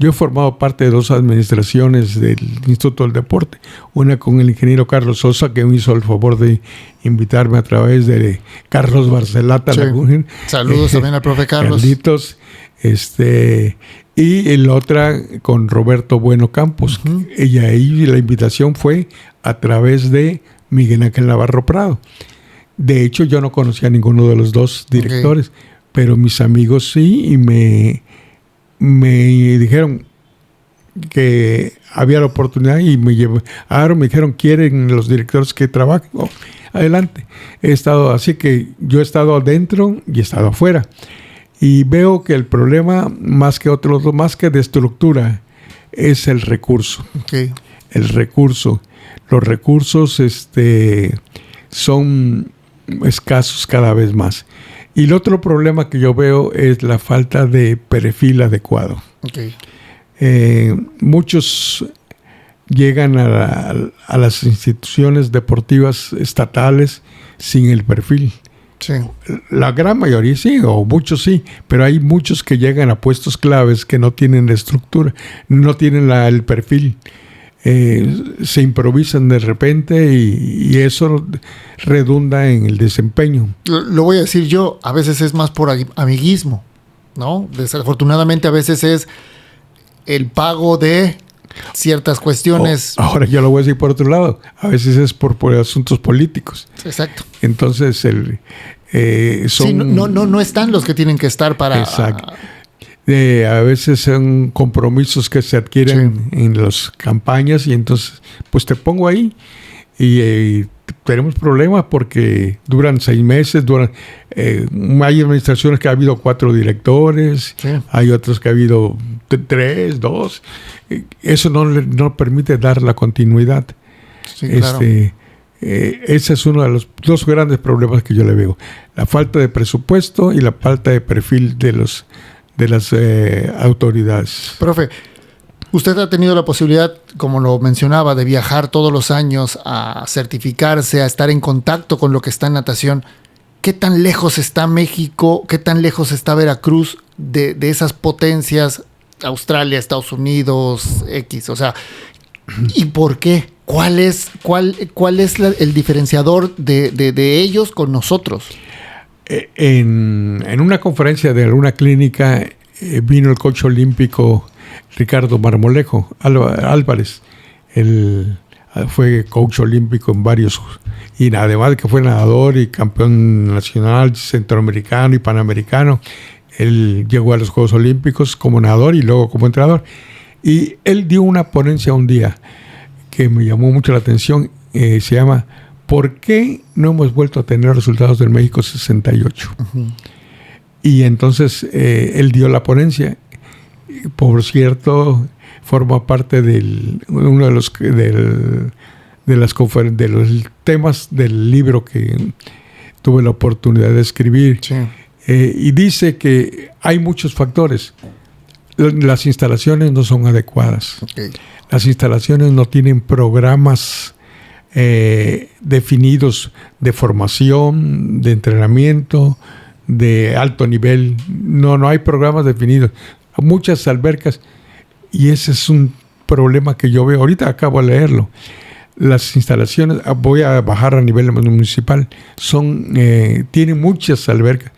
he formado parte de 2 administraciones del Instituto del Deporte, una con el ingeniero Carlos Sosa, que me hizo el favor de invitarme a través de Carlos Barcelata. Sí. Saludos también al profe Carlos. Carlitos, y la otra con Roberto Bueno Campos. Uh-huh. Ella ahí, la invitación fue a través de Miguel Ángel Navarro Prado. De hecho, yo no conocía a ninguno de los 2 directores, pero mis amigos sí, y me dijeron que había la oportunidad y me dijeron, ¿quieren los directores que trabajen? Oh, adelante. Así que yo he estado adentro y he estado afuera. Y veo que el problema, más que de estructura, es el recurso. Okay. El recurso. Los recursos son escasos cada vez más. Y el otro problema que yo veo es la falta de perfil adecuado. Okay. Muchos llegan a las instituciones deportivas estatales sin el perfil. Sí. La gran mayoría sí, o muchos sí, pero hay muchos que llegan a puestos claves que no tienen la estructura, no tienen el perfil. Se improvisan de repente y eso redunda en el desempeño. Lo voy a decir yo, a veces es más por amiguismo, ¿no? Desafortunadamente a veces es el pago de ciertas cuestiones. Ahora yo lo voy a decir por otro lado, a veces es por asuntos políticos. Exacto. Entonces sí, no están los que tienen que estar para... Exacto. A veces son compromisos que se adquieren en las campañas y entonces pues te pongo ahí y tenemos problemas porque duran 6 meses, hay administraciones que ha habido 4 directores, hay otros que ha habido 3, 2, eso no permite dar la continuidad. Sí, claro. Ese es uno de los 2 grandes problemas que yo le veo, la falta de presupuesto y la falta de perfil de las autoridades. Profe, usted ha tenido la posibilidad, como lo mencionaba, de viajar todos los años a certificarse, a estar en contacto con lo que está en natación. ¿Qué tan lejos está México? ¿Qué tan lejos está Veracruz de esas potencias? Australia, Estados Unidos, X. O sea, ¿y por qué? ¿Cuál es el diferenciador de ellos con nosotros? En una conferencia de alguna clínica vino el coach olímpico Ricardo Marmolejo Álvarez. Él fue coach olímpico en varios, y además de que fue nadador y campeón nacional, centroamericano y panamericano. Él llegó a los Juegos Olímpicos como nadador y luego como entrenador. Y él dio una ponencia un día que me llamó mucho la atención. Se llama ¿Por qué no hemos vuelto a tener resultados del México 68? Uh-huh. Y entonces él dio la ponencia. Por cierto, forma parte de uno de los temas del libro que tuve la oportunidad de escribir. Sí. Y dice que hay muchos factores. Las instalaciones no son adecuadas. Okay. Las instalaciones no tienen programas definidos de formación, de entrenamiento, de alto nivel. No hay programas definidos. Muchas albercas, y ese es un problema que yo veo. Ahorita acabo de leerlo. Las instalaciones, voy a bajar a nivel municipal, tienen muchas albercas,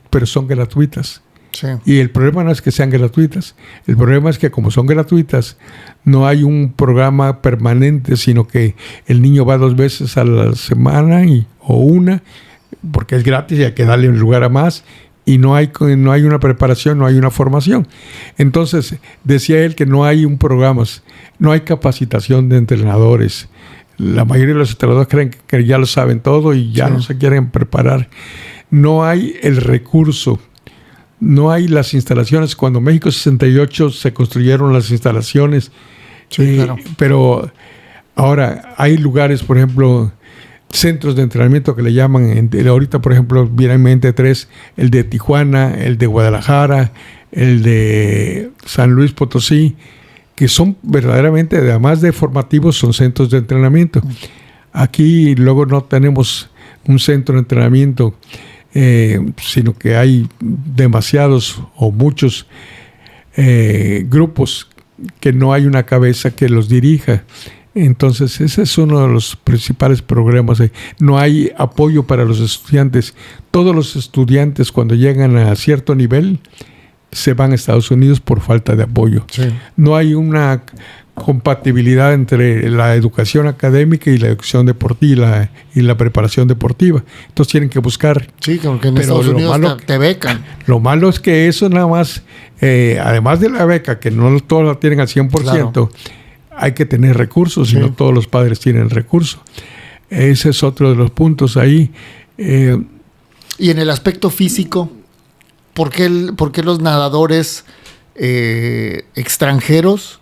pero son gratuitas. Sí. Y el problema no es que sean gratuitas. El problema es que como son gratuitas, no hay un programa permanente, sino que el niño va 2 veces a la semana o una, porque es gratis y hay que darle un lugar a más. Y no hay una preparación, no hay una formación. Entonces, decía él que no hay un programa, no hay capacitación de entrenadores, la mayoría de los entrenadores creen que ya lo saben todo y ya no se quieren preparar. No hay el recurso, no hay las instalaciones. Cuando México 68 se construyeron las instalaciones, claro. Pero ahora hay lugares, por ejemplo, centros de entrenamiento que le llaman, ahorita por ejemplo viene en mente 3, el de Tijuana, el de Guadalajara, el de San Luis Potosí, que son verdaderamente, además de formativos, son centros de entrenamiento. Aquí luego no tenemos un centro de entrenamiento, sino que hay demasiados o muchos grupos que no hay una cabeza que los dirija. Entonces ese es uno de los principales problemas. No hay apoyo para los estudiantes. Todos los estudiantes cuando llegan a cierto nivel se van a Estados Unidos por falta de apoyo. Sí. No hay una compatibilidad entre la educación académica y la educación deportiva y la preparación deportiva. Entonces tienen que buscar. Sí, porque en Estados Unidos te becan. Lo malo es que eso nada más, además de la beca, que no todos la tienen al 100%, claro, hay que tener recursos, y no todos los padres tienen recursos. Ese es otro de los puntos ahí. Y en el aspecto físico, ¿por qué los nadadores extranjeros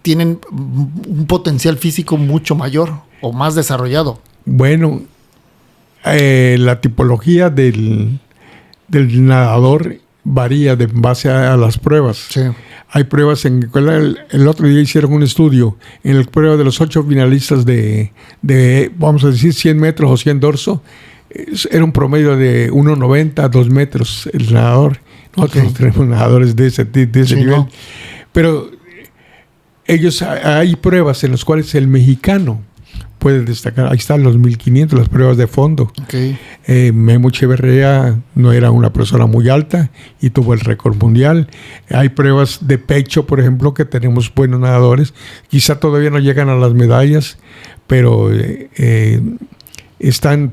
tienen un potencial físico mucho mayor o más desarrollado? Bueno, la tipología del nadador varía en base a las pruebas. Sí. Hay pruebas el otro día hicieron un estudio en la prueba de los 8 finalistas de vamos a decir 100 metros o 100 dorso. Era un promedio de 1.90 a 2 metros el nadador. Nosotros no tenemos nadadores de ese nivel. No. Pero hay pruebas en las cuales el mexicano puede destacar. Ahí están los 1500, las pruebas de fondo. Memo Echeverría no era una persona muy alta y tuvo el récord mundial. Hay pruebas de pecho, por ejemplo, que tenemos buenos nadadores. Quizá todavía no llegan a las medallas, pero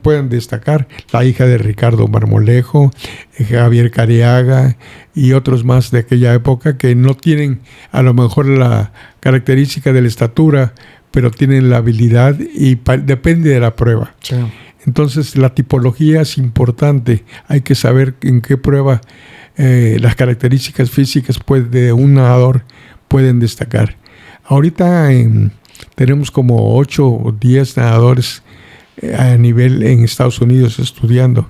pueden destacar. La hija de Ricardo Marmolejo, Javier Cariaga y otros más de aquella época que no tienen a lo mejor la característica de la estatura, pero tienen la habilidad y depende de la prueba. Sí. Entonces la tipología es importante. Hay que saber en qué prueba las características físicas de un nadador pueden destacar. Ahorita tenemos como 8 o 10 nadadores a nivel en Estados Unidos estudiando.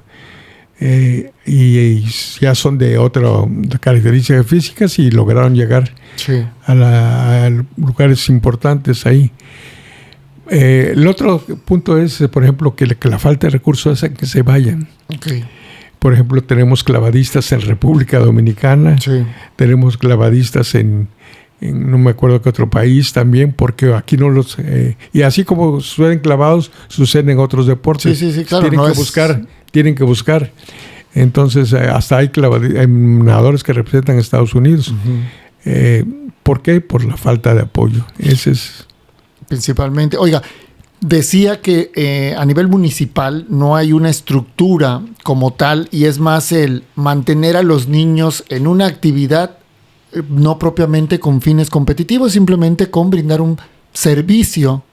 Y ya son de otras características físicas y lograron llegar a lugares importantes ahí. El otro punto es, por ejemplo, que la falta de recursos hace que se vayan. Por ejemplo, tenemos clavadistas en República Dominicana, tenemos clavadistas en no me acuerdo qué otro país también, porque aquí no los... y así como suceden clavados, suceden en otros deportes. Sí, claro. Tienen que buscar. Entonces, hasta hay nadadores que representan a Estados Unidos. ¿Por qué? Por la falta de apoyo. Ese es... Principalmente. Oiga, decía que a nivel municipal no hay una estructura como tal, y es más el mantener a los niños en una actividad no propiamente con fines competitivos, simplemente con brindar un servicio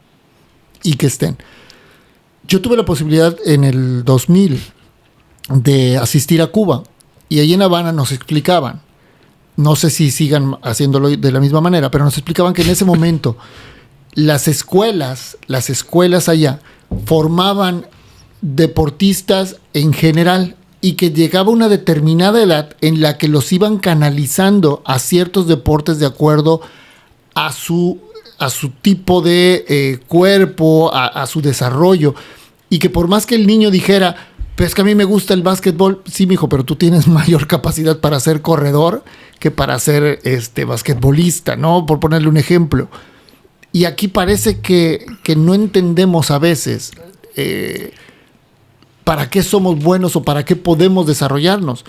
y que estén. Yo tuve la posibilidad en el 2000 de asistir a Cuba, y allí en Habana nos explicaban, no sé si sigan haciéndolo de la misma manera, pero nos explicaban que en ese momento las escuelas allá formaban deportistas en general, y que llegaba una determinada edad en la que los iban canalizando a ciertos deportes de acuerdo a su tipo de cuerpo, a su desarrollo, y que por más que el niño dijera, pues es que a mí me gusta el básquetbol, sí, mijo, pero tú tienes mayor capacidad para ser corredor que para ser basquetbolista, ¿no? Por ponerle un ejemplo. Y aquí parece que no entendemos a veces para qué somos buenos o para qué podemos desarrollarnos.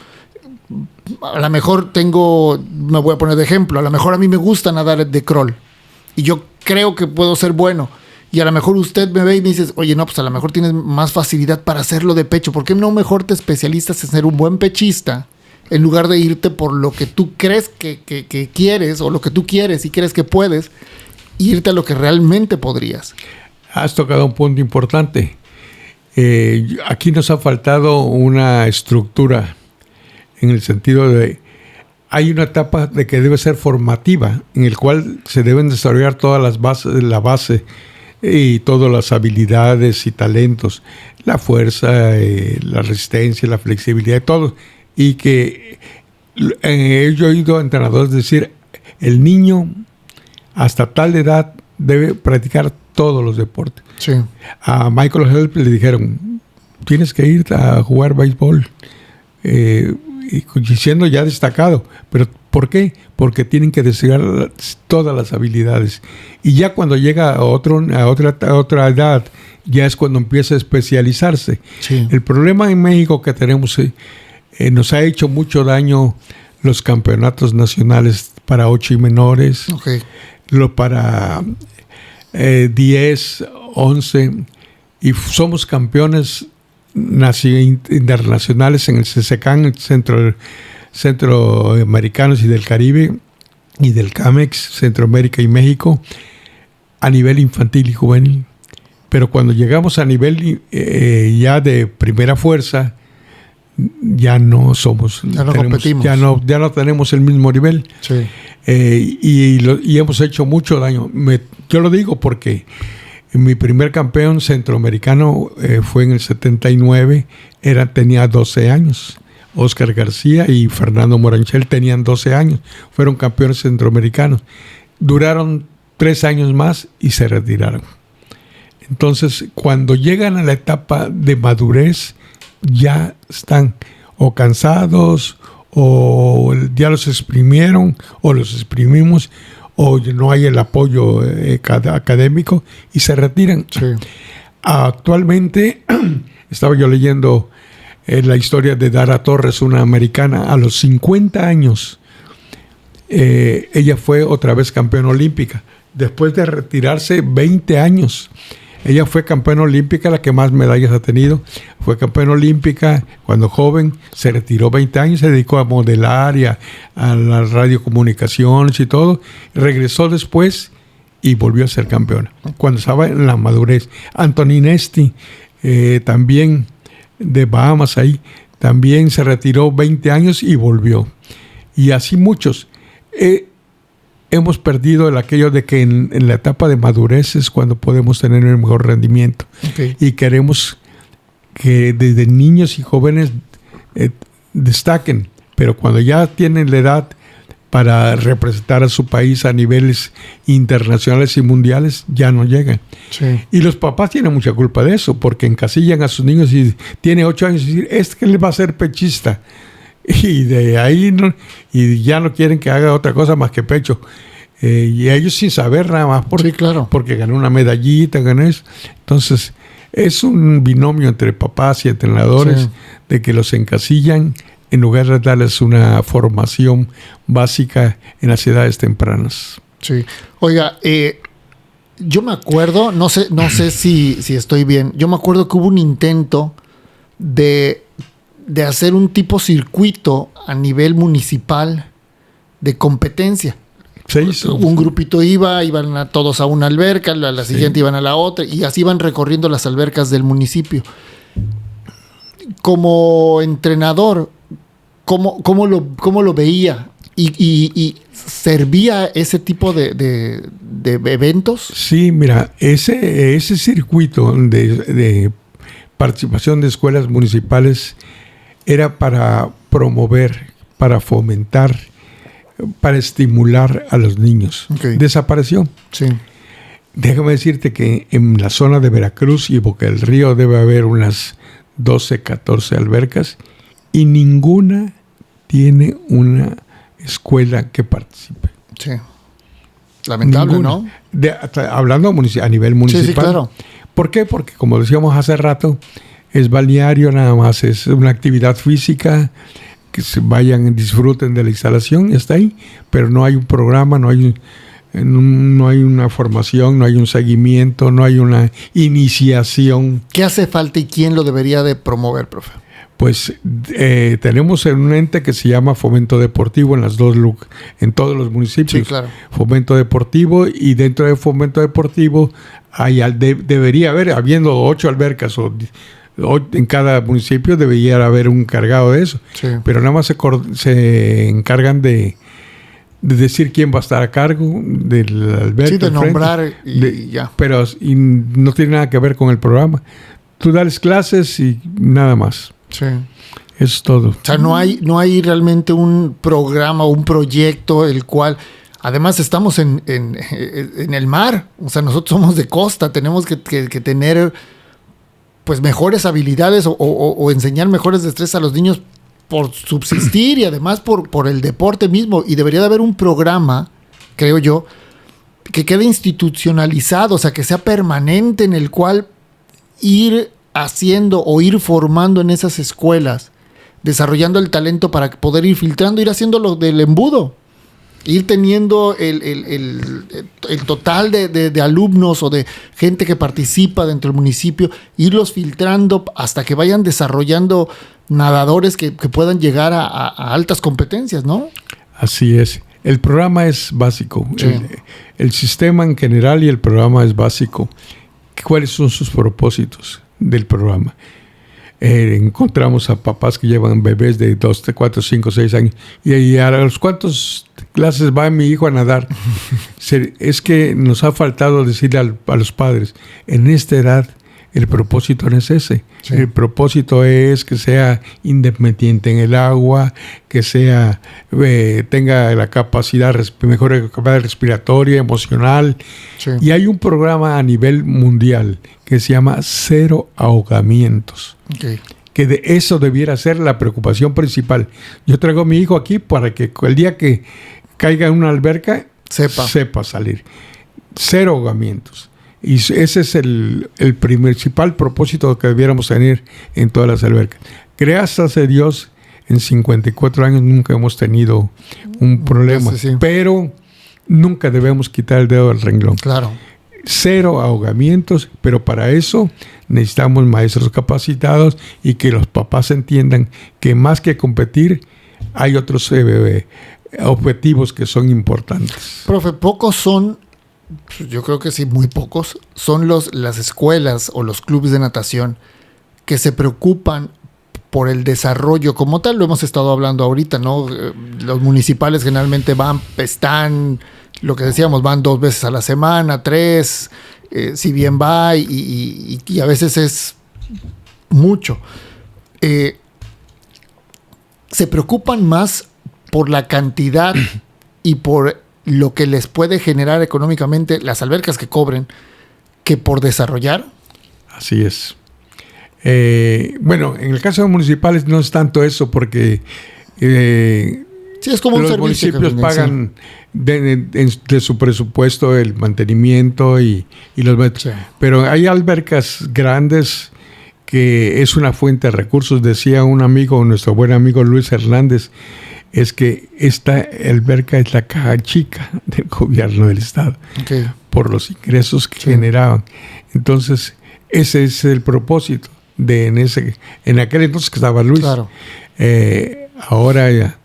A lo mejor me voy a poner de ejemplo, a lo mejor a mí me gusta nadar de crawl y yo creo que puedo ser bueno, y a lo mejor usted me ve y me dice, oye, no, pues a lo mejor tienes más facilidad para hacerlo de pecho. ¿Por qué no mejor te especializas en ser un buen pechista en lugar de irte por lo que tú crees que quieres, o lo que tú quieres y crees que puedes, irte a lo que realmente podrías. Has tocado un punto importante. Aquí nos ha faltado una estructura en el sentido de hay una etapa de que debe ser formativa, en el cual se deben desarrollar todas las bases, la base y todas las habilidades y talentos, la fuerza, la resistencia, la flexibilidad, todo. Y que yo he oído a entrenadores decir, el niño hasta tal edad debe practicar todos los deportes. Sí. A Michael Help le dijeron, tienes que ir a jugar béisbol, y siendo ya destacado. ¿Pero por qué? Porque tienen que desarrollar todas las habilidades. Y ya cuando llega a otra edad, ya es cuando empieza a especializarse. Sí. El problema en México que tenemos, nos ha hecho mucho daño los campeonatos nacionales para 8 y menores, Okay. Para 10, 11, y somos campeones internacionales en el CCCAN, Centroamericanos y del Caribe, y del CAMEX, Centroamérica y México, a nivel infantil y juvenil. Pero cuando llegamos a nivel ya de primera fuerza, ya no somos, competimos. ya no tenemos el mismo nivel. Sí. Y hemos hecho mucho daño. Yo lo digo porque mi primer campeón centroamericano fue en el 79, tenía 12 años. Oscar García y Fernando Moranchel tenían 12 años, fueron campeones centroamericanos. Duraron 3 años más y se retiraron. Entonces, cuando llegan a la etapa de madurez, ya están o cansados, o ya los exprimieron, o los exprimimos, o no hay el apoyo académico y se retiran. Sí. Actualmente, estaba yo leyendo la historia de Dara Torres, una americana, a los 50 años. Ella fue otra vez campeona olímpica. Después de retirarse 20 años, ella fue campeona olímpica, la que más medallas ha tenido. Fue campeona olímpica cuando joven, se retiró 20 años, se dedicó a modelar y a las radiocomunicaciones y todo. Regresó después y volvió a ser campeona, cuando estaba en la madurez. Anthony Nesti, también de Bahamas ahí, también se retiró 20 años y volvió. Y así muchos. Hemos perdido aquello de que en la etapa de madurez es cuando podemos tener el mejor rendimiento. Okay. Y queremos que desde niños y jóvenes destaquen, pero cuando ya tienen la edad para representar a su país a niveles internacionales y mundiales, ya no llegan. Sí. Y los papás tienen mucha culpa de eso, porque encasillan a sus niños y tiene 8 años y dicen, es que él va a ser pechista. Y de ahí y ya no quieren que haga otra cosa más que pecho. Y ellos sin saber nada más, Sí, claro. porque ganó una medallita, ganó eso. Entonces, es un binomio entre papás y entrenadores, sí, de que los encasillan en lugar de darles una formación básica en las edades tempranas. Sí. Oiga, yo me acuerdo, no sé si estoy bien, yo me acuerdo que hubo un intento de hacer un tipo circuito a nivel municipal de competencia. Se hizo. Un grupito iban todos a una alberca, la siguiente iban a la otra, y así iban recorriendo las albercas del municipio. Como entrenador, ¿cómo lo veía? ¿Y servía ese tipo de eventos? Sí, mira, ese circuito de participación de escuelas municipales era para promover, para fomentar, para estimular a los niños. Okay. Desapareció. Sí. Déjame decirte que en la zona de Veracruz y Boca del Río debe haber unas 12, 14 albercas y ninguna tiene una escuela que participe. Sí. Lamentable, ninguna. ¿No? Hablando a nivel municipal. Sí, claro. ¿Por qué? Porque como decíamos hace rato, es balneario nada más, es una actividad física, que se vayan, disfruten de la instalación y está ahí, pero no hay un programa, no hay una formación, no hay un seguimiento, no hay una iniciación. ¿Qué hace falta y quién lo debería de promover, profe? Pues tenemos un ente que se llama Fomento Deportivo en todos los municipios. Sí, claro. Fomento Deportivo, y dentro de Fomento Deportivo debería haber, habiendo 8 albercas en cada municipio, debería haber un encargado de eso. Sí. Pero nada más se encargan de decir quién va a estar a cargo del alberca. Sí, de nombrar y ya. Pero no tiene nada que ver con el programa. Tú das clases y nada más. Sí. Eso es todo. O sea, no hay realmente un programa o un proyecto el cual... Además, estamos en el mar. O sea, nosotros somos de costa. Tenemos que tener pues mejores habilidades o enseñar mejores destrezas a los niños por subsistir y además por el deporte mismo. Y debería de haber un programa, creo yo, que quede institucionalizado, o sea, que sea permanente, en el cual ir haciendo o ir formando en esas escuelas, desarrollando el talento para poder ir filtrando, ir haciendo lo del embudo, ir teniendo el total de alumnos o de gente que participa dentro del municipio, irlos filtrando hasta que vayan desarrollando nadadores que puedan llegar a altas competencias, ¿no? Así es. El programa es básico. Sí. El sistema en general y el programa es básico. ¿Cuáles son sus propósitos del programa? Encontramos a papás que llevan bebés de 2, 4, 5, 6 años. ¿Y a los cuántos clases va mi hijo a nadar? Es que nos ha faltado decirle a los padres, en esta edad el propósito no es ese. Sí. El propósito es que sea independiente en el agua, que tenga la mejor capacidad respiratoria, emocional. Sí. Y hay un programa a nivel mundial que se llama Cero Ahogamientos. Okay. Que de eso debiera ser la preocupación principal. Yo traigo a mi hijo aquí para que el día que caiga en una alberca sepa salir. Cero ahogamientos. Y ese es el principal propósito que debiéramos tener en todas las albercas. Gracias a Dios, en 54 años nunca hemos tenido un problema. Sí. Pero nunca debemos quitar el dedo del renglón. Claro. Cero ahogamientos, pero para eso necesitamos maestros capacitados y que los papás entiendan que más que competir, hay otros objetivos que son importantes. Profe, pocos son... Yo creo que sí, muy pocos son las escuelas o los clubes de natación que se preocupan por el desarrollo como tal. Lo hemos estado hablando ahorita, ¿no? Los municipales generalmente están, lo que decíamos, van 2 veces a la semana, 3, si bien va, y a veces es mucho. Se preocupan más por la cantidad y por lo que les puede generar económicamente las albercas que cobren, que por desarrollar. Así es. Bueno, en el caso de municipales no es tanto eso, porque sí, es como un los servicio municipios pagan de su presupuesto el mantenimiento y los metros. Sí. Pero hay albercas grandes que es una fuente de recursos. Decía un amigo, nuestro buen amigo Luis Hernández, es que esta alberca es la caja chica del gobierno del estado, okay, por los ingresos que generaban. Entonces, ese es el propósito en aquel entonces que estaba Luis. Claro. Ahora ya,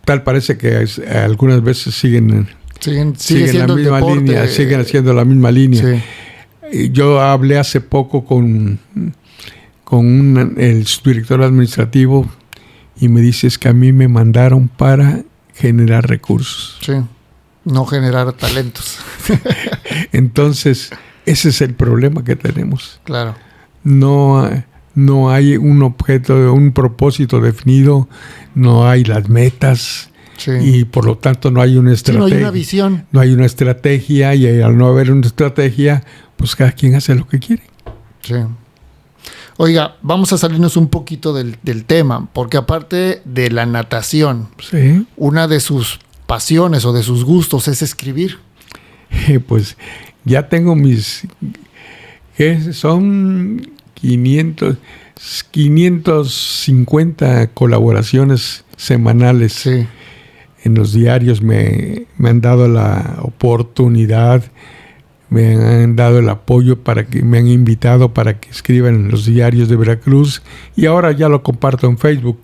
tal parece que algunas veces siguen la misma línea, siguen haciendo la misma línea. Sí. Yo hablé hace poco con el subdirector administrativo y me dice, es que a mí me mandaron para generar recursos. Sí, no generar talentos. Entonces, ese es el problema que tenemos. Claro. No hay un objeto, un propósito definido, no hay las metas, sí, y por lo tanto no hay una estrategia. Sí, no hay una visión. No hay una estrategia, y al no haber una estrategia, pues cada quien hace lo que quiere. Sí. Oiga, vamos a salirnos un poquito del tema, porque aparte de la natación, sí, una de sus pasiones o de sus gustos es escribir. Pues ya tengo son 550 colaboraciones semanales. Sí. En los diarios me han dado la oportunidad me han dado el apoyo, me han invitado para que escriba en los diarios de Veracruz, y ahora ya lo comparto en Facebook.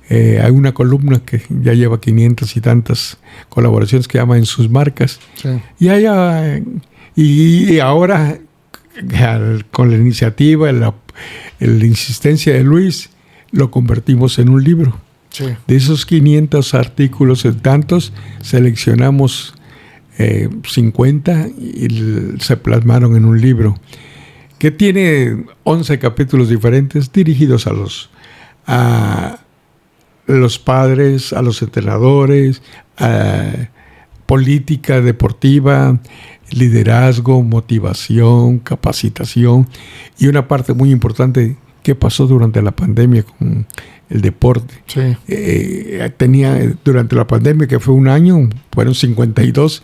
Hay una columna que ya lleva 500 y tantas colaboraciones que llama En sus marcas. Sí. Y ahora, con la iniciativa, la insistencia de Luis, lo convertimos en un libro. Sí. De esos 500 artículos y tantos, seleccionamos 50 y se plasmaron en un libro que tiene 11 capítulos diferentes dirigidos a los padres, a los entrenadores, a política deportiva, liderazgo, motivación, capacitación, y una parte muy importante, qué pasó durante la pandemia con el deporte. Sí. Durante la pandemia, que fue un año, fueron 52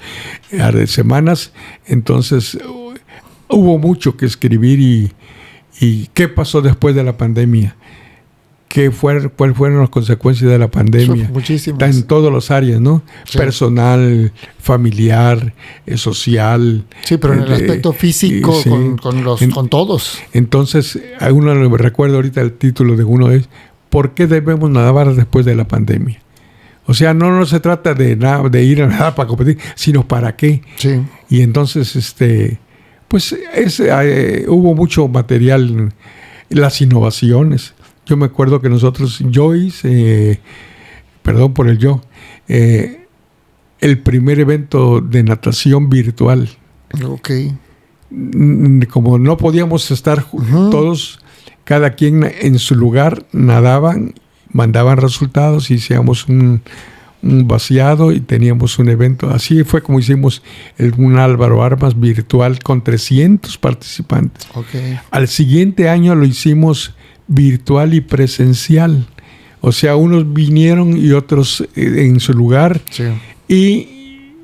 semanas, entonces hubo mucho que escribir y qué pasó después de la pandemia. ¿Cuáles fueron las consecuencias de la pandemia? Muchísimas. Está en todas las áreas, ¿no? Sí. Personal, familiar, social. Sí, pero en el aspecto físico, sí, con todos. Entonces, a uno me recuerdo ahorita el título de uno es ¿por qué debemos nadar después de la pandemia? O sea, no se trata de ir a nadar para competir, sino para qué. Sí. Y entonces, hubo mucho material, las innovaciones. Yo me acuerdo que yo hice, el primer evento de natación virtual. Ok. Como no podíamos estar todos, cada quien en su lugar, nadaban, mandaban resultados, hacíamos un vaciado y teníamos un evento. Así fue como hicimos un Álvaro Armas virtual con 300 participantes. Okay. Al siguiente año lo hicimos virtual y presencial. O sea, unos vinieron y otros en su lugar. Sí. Y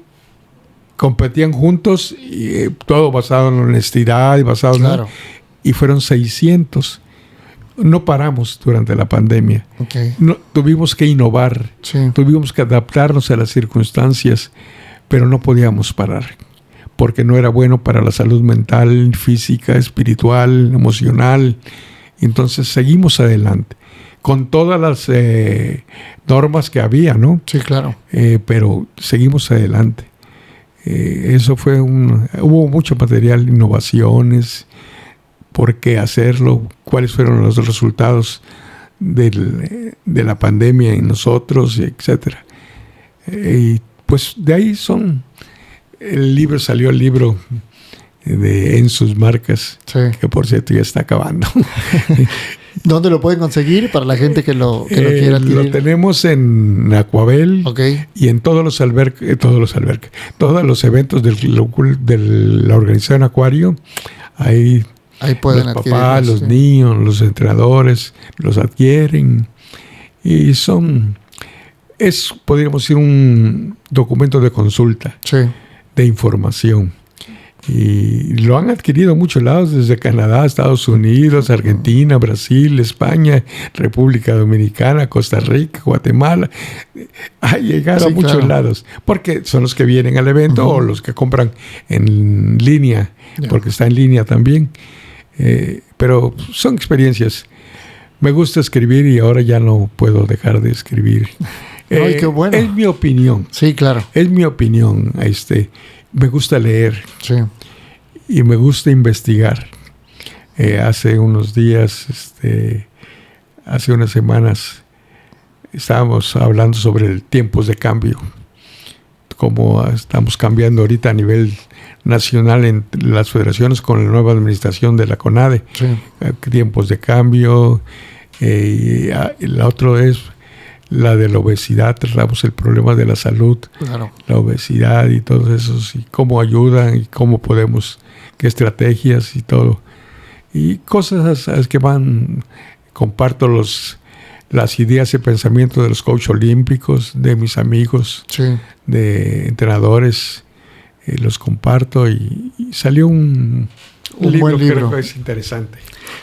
competían juntos, y todo basado en honestidad y basado claro. Y fueron 600. No paramos durante la pandemia. Okay. Tuvimos que innovar, sí. Tuvimos que adaptarnos a las circunstancias, pero no podíamos parar, porque no era bueno para la salud mental, física, espiritual, emocional. Entonces seguimos adelante, con todas las normas que había, ¿no? Sí, claro. Pero seguimos adelante. Eso fue hubo mucho material, innovaciones, por qué hacerlo, cuáles fueron los resultados de la pandemia en nosotros, etcétera. Y pues de ahí salió el libro de En sus marcas, sí. Que por cierto ya está acabando. ¿Dónde lo pueden conseguir para la gente que lo quiera adquirir? Lo tenemos en Acuabel, okay. Y en todos los eventos de la organización Acuario. Ahí pueden los papás, los niños, los entrenadores los adquieren, y podríamos decir, un documento de consulta, sí. De información. Y lo han adquirido en muchos lados, desde Canadá, Estados Unidos, Argentina, Brasil, España, República Dominicana, Costa Rica, Guatemala. Ha llegado a muchos lados, porque son los que vienen al evento, o los que compran en línea, porque está en línea también. Pero son experiencias. Me gusta escribir y ahora ya no puedo dejar de escribir. Ay, qué bueno. Es mi opinión. Sí, claro. Es mi opinión. Me gusta leer. Sí. Y me gusta investigar. Hace unos días, hace unas semanas, estábamos hablando sobre tiempos de cambio. Cómo estamos cambiando ahorita a nivel nacional en las federaciones con la nueva administración de la CONADE. Sí. Tiempos de cambio. Y la otra es la de la obesidad. Tratamos el problema de la salud, claro. La obesidad y todo eso, y cómo ayudan y cómo podemos, qué estrategias y todo. Y cosas que comparto las ideas y pensamientos de los coaches olímpicos, de mis amigos, sí. De entrenadores, los comparto, y salió un buen libro. Creo que es interesante.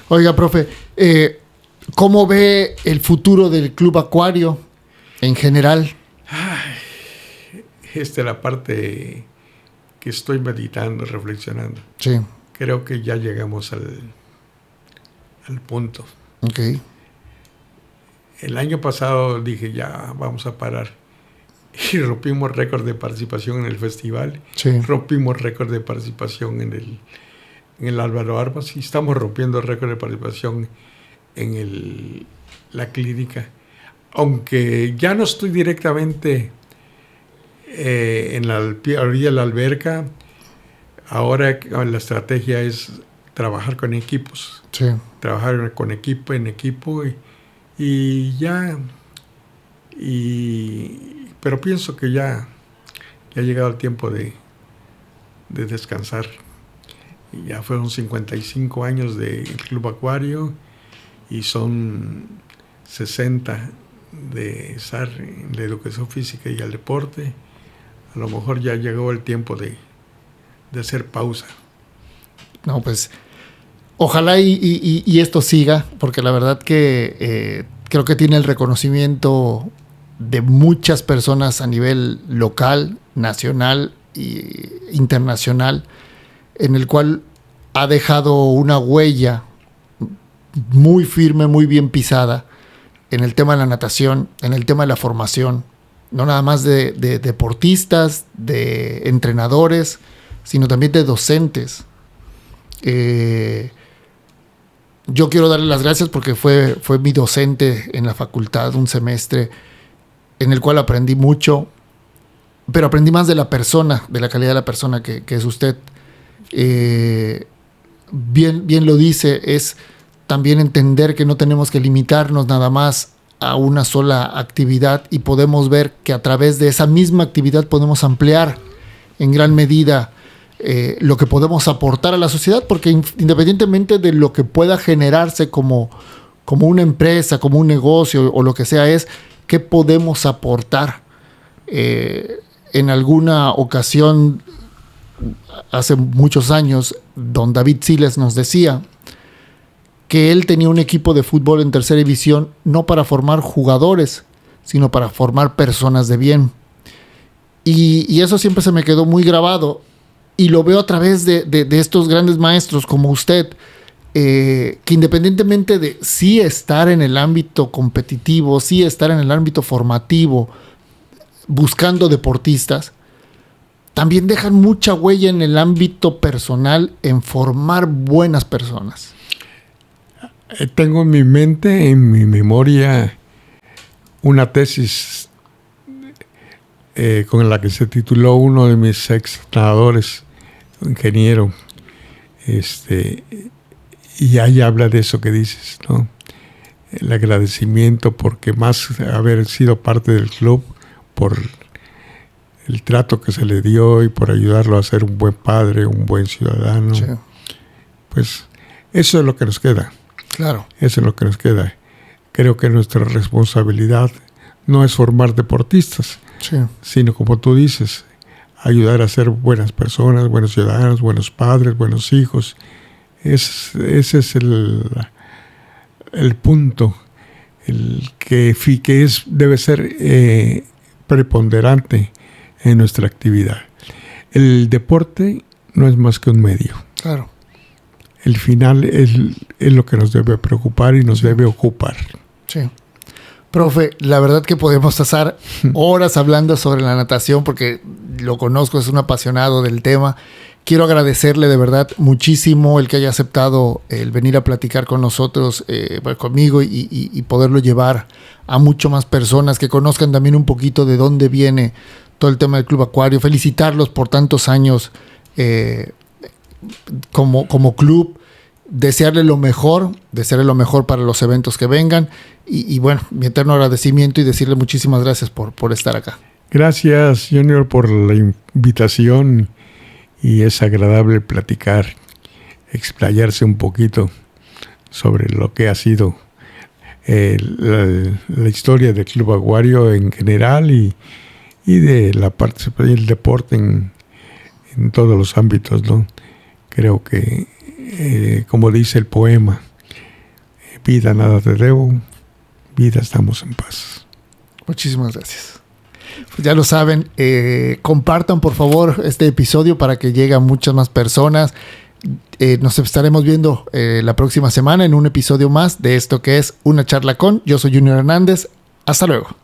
Oiga, profe, ¿cómo ve el futuro del Club Acuario en general? La parte que estoy meditando, reflexionando. Sí. Creo que ya llegamos al punto. Okay. El año pasado dije, ya vamos a parar. Y rompimos récord de participación en el festival. Sí. Rompimos récord de participación en el Álvaro Armas. Y estamos rompiendo récord de participación en la clínica. Aunque ya no estoy directamente en la orilla de la alberca, ahora la estrategia es trabajar con equipos. Sí. Trabajar con equipo en equipo y ya. Pero pienso que ya ha llegado el tiempo de descansar. Y ya fueron 55 años del Club Acuario y son 60 de estar en la educación física y el deporte. A lo mejor ya llegó el tiempo de hacer pausa. No, pues ojalá y esto siga, porque la verdad que creo que tiene el reconocimiento de muchas personas a nivel local, nacional e internacional, en el cual ha dejado una huella muy firme, muy bien pisada en el tema de la natación, en el tema de la formación, no nada más de deportistas, de entrenadores, sino también de docentes. Yo quiero darle las gracias porque fue mi docente en la facultad un semestre en el cual aprendí mucho, pero aprendí más de la persona, de la calidad de la persona que es usted. Bien lo dice, es también entender que no tenemos que limitarnos nada más a una sola actividad y podemos ver que a través de esa misma actividad podemos ampliar en gran medida lo que podemos aportar a la sociedad, porque independientemente de lo que pueda generarse como una empresa, como un negocio o lo que sea, es qué podemos aportar. En alguna ocasión, hace muchos años, don David Siles nos decía que él tenía un equipo de fútbol en tercera división no para formar jugadores, sino para formar personas de bien. Y eso siempre se me quedó muy grabado. Y lo veo a través de estos grandes maestros como usted, que independientemente de sí estar en el ámbito competitivo, sí estar en el ámbito formativo, buscando deportistas, también dejan mucha huella en el ámbito personal en formar buenas personas. Tengo en mi mente, en mi memoria, una tesis con la que se tituló uno de mis ex nadadores, ingeniero, y ahí habla de eso que dices, ¿no? El agradecimiento porque más haber sido parte del club, por el trato que se le dio y por ayudarlo a ser un buen padre, un buen ciudadano. Sí. Pues eso es lo que nos queda. Claro. Eso es lo que nos queda. Creo que nuestra responsabilidad no es formar deportistas, sí, sino, como tú dices, ayudar a ser buenas personas, buenos ciudadanos, buenos padres, buenos hijos. Ese es el punto, el que debe ser preponderante en nuestra actividad. El deporte no es más que un medio. Claro. El final es lo que nos debe preocupar y nos debe ocupar. Sí. Profe, la verdad que podemos pasar horas hablando sobre la natación porque lo conozco, es un apasionado del tema. Quiero agradecerle de verdad muchísimo el que haya aceptado el venir a platicar con nosotros, conmigo y poderlo llevar a mucho más personas que conozcan también un poquito de dónde viene todo el tema del Club Acuario. Felicitarlos por tantos años como club. Desearle lo mejor para los eventos que vengan y bueno, mi eterno agradecimiento y decirle muchísimas gracias por estar acá. Gracias, Junior, por la invitación, y es agradable platicar, explayarse un poquito sobre lo que ha sido la historia del Club Acuario en general y de la parte del deporte en todos los ámbitos, ¿no? Creo que como dice el poema, vida nada te debo, vida estamos en paz. Muchísimas gracias. Pues ya lo saben, compartan por favor este episodio para que llegue a muchas más personas. Nos estaremos viendo la próxima semana en un episodio más de esto que es Una Charla Con. Yo soy Junior Hernández. Hasta luego.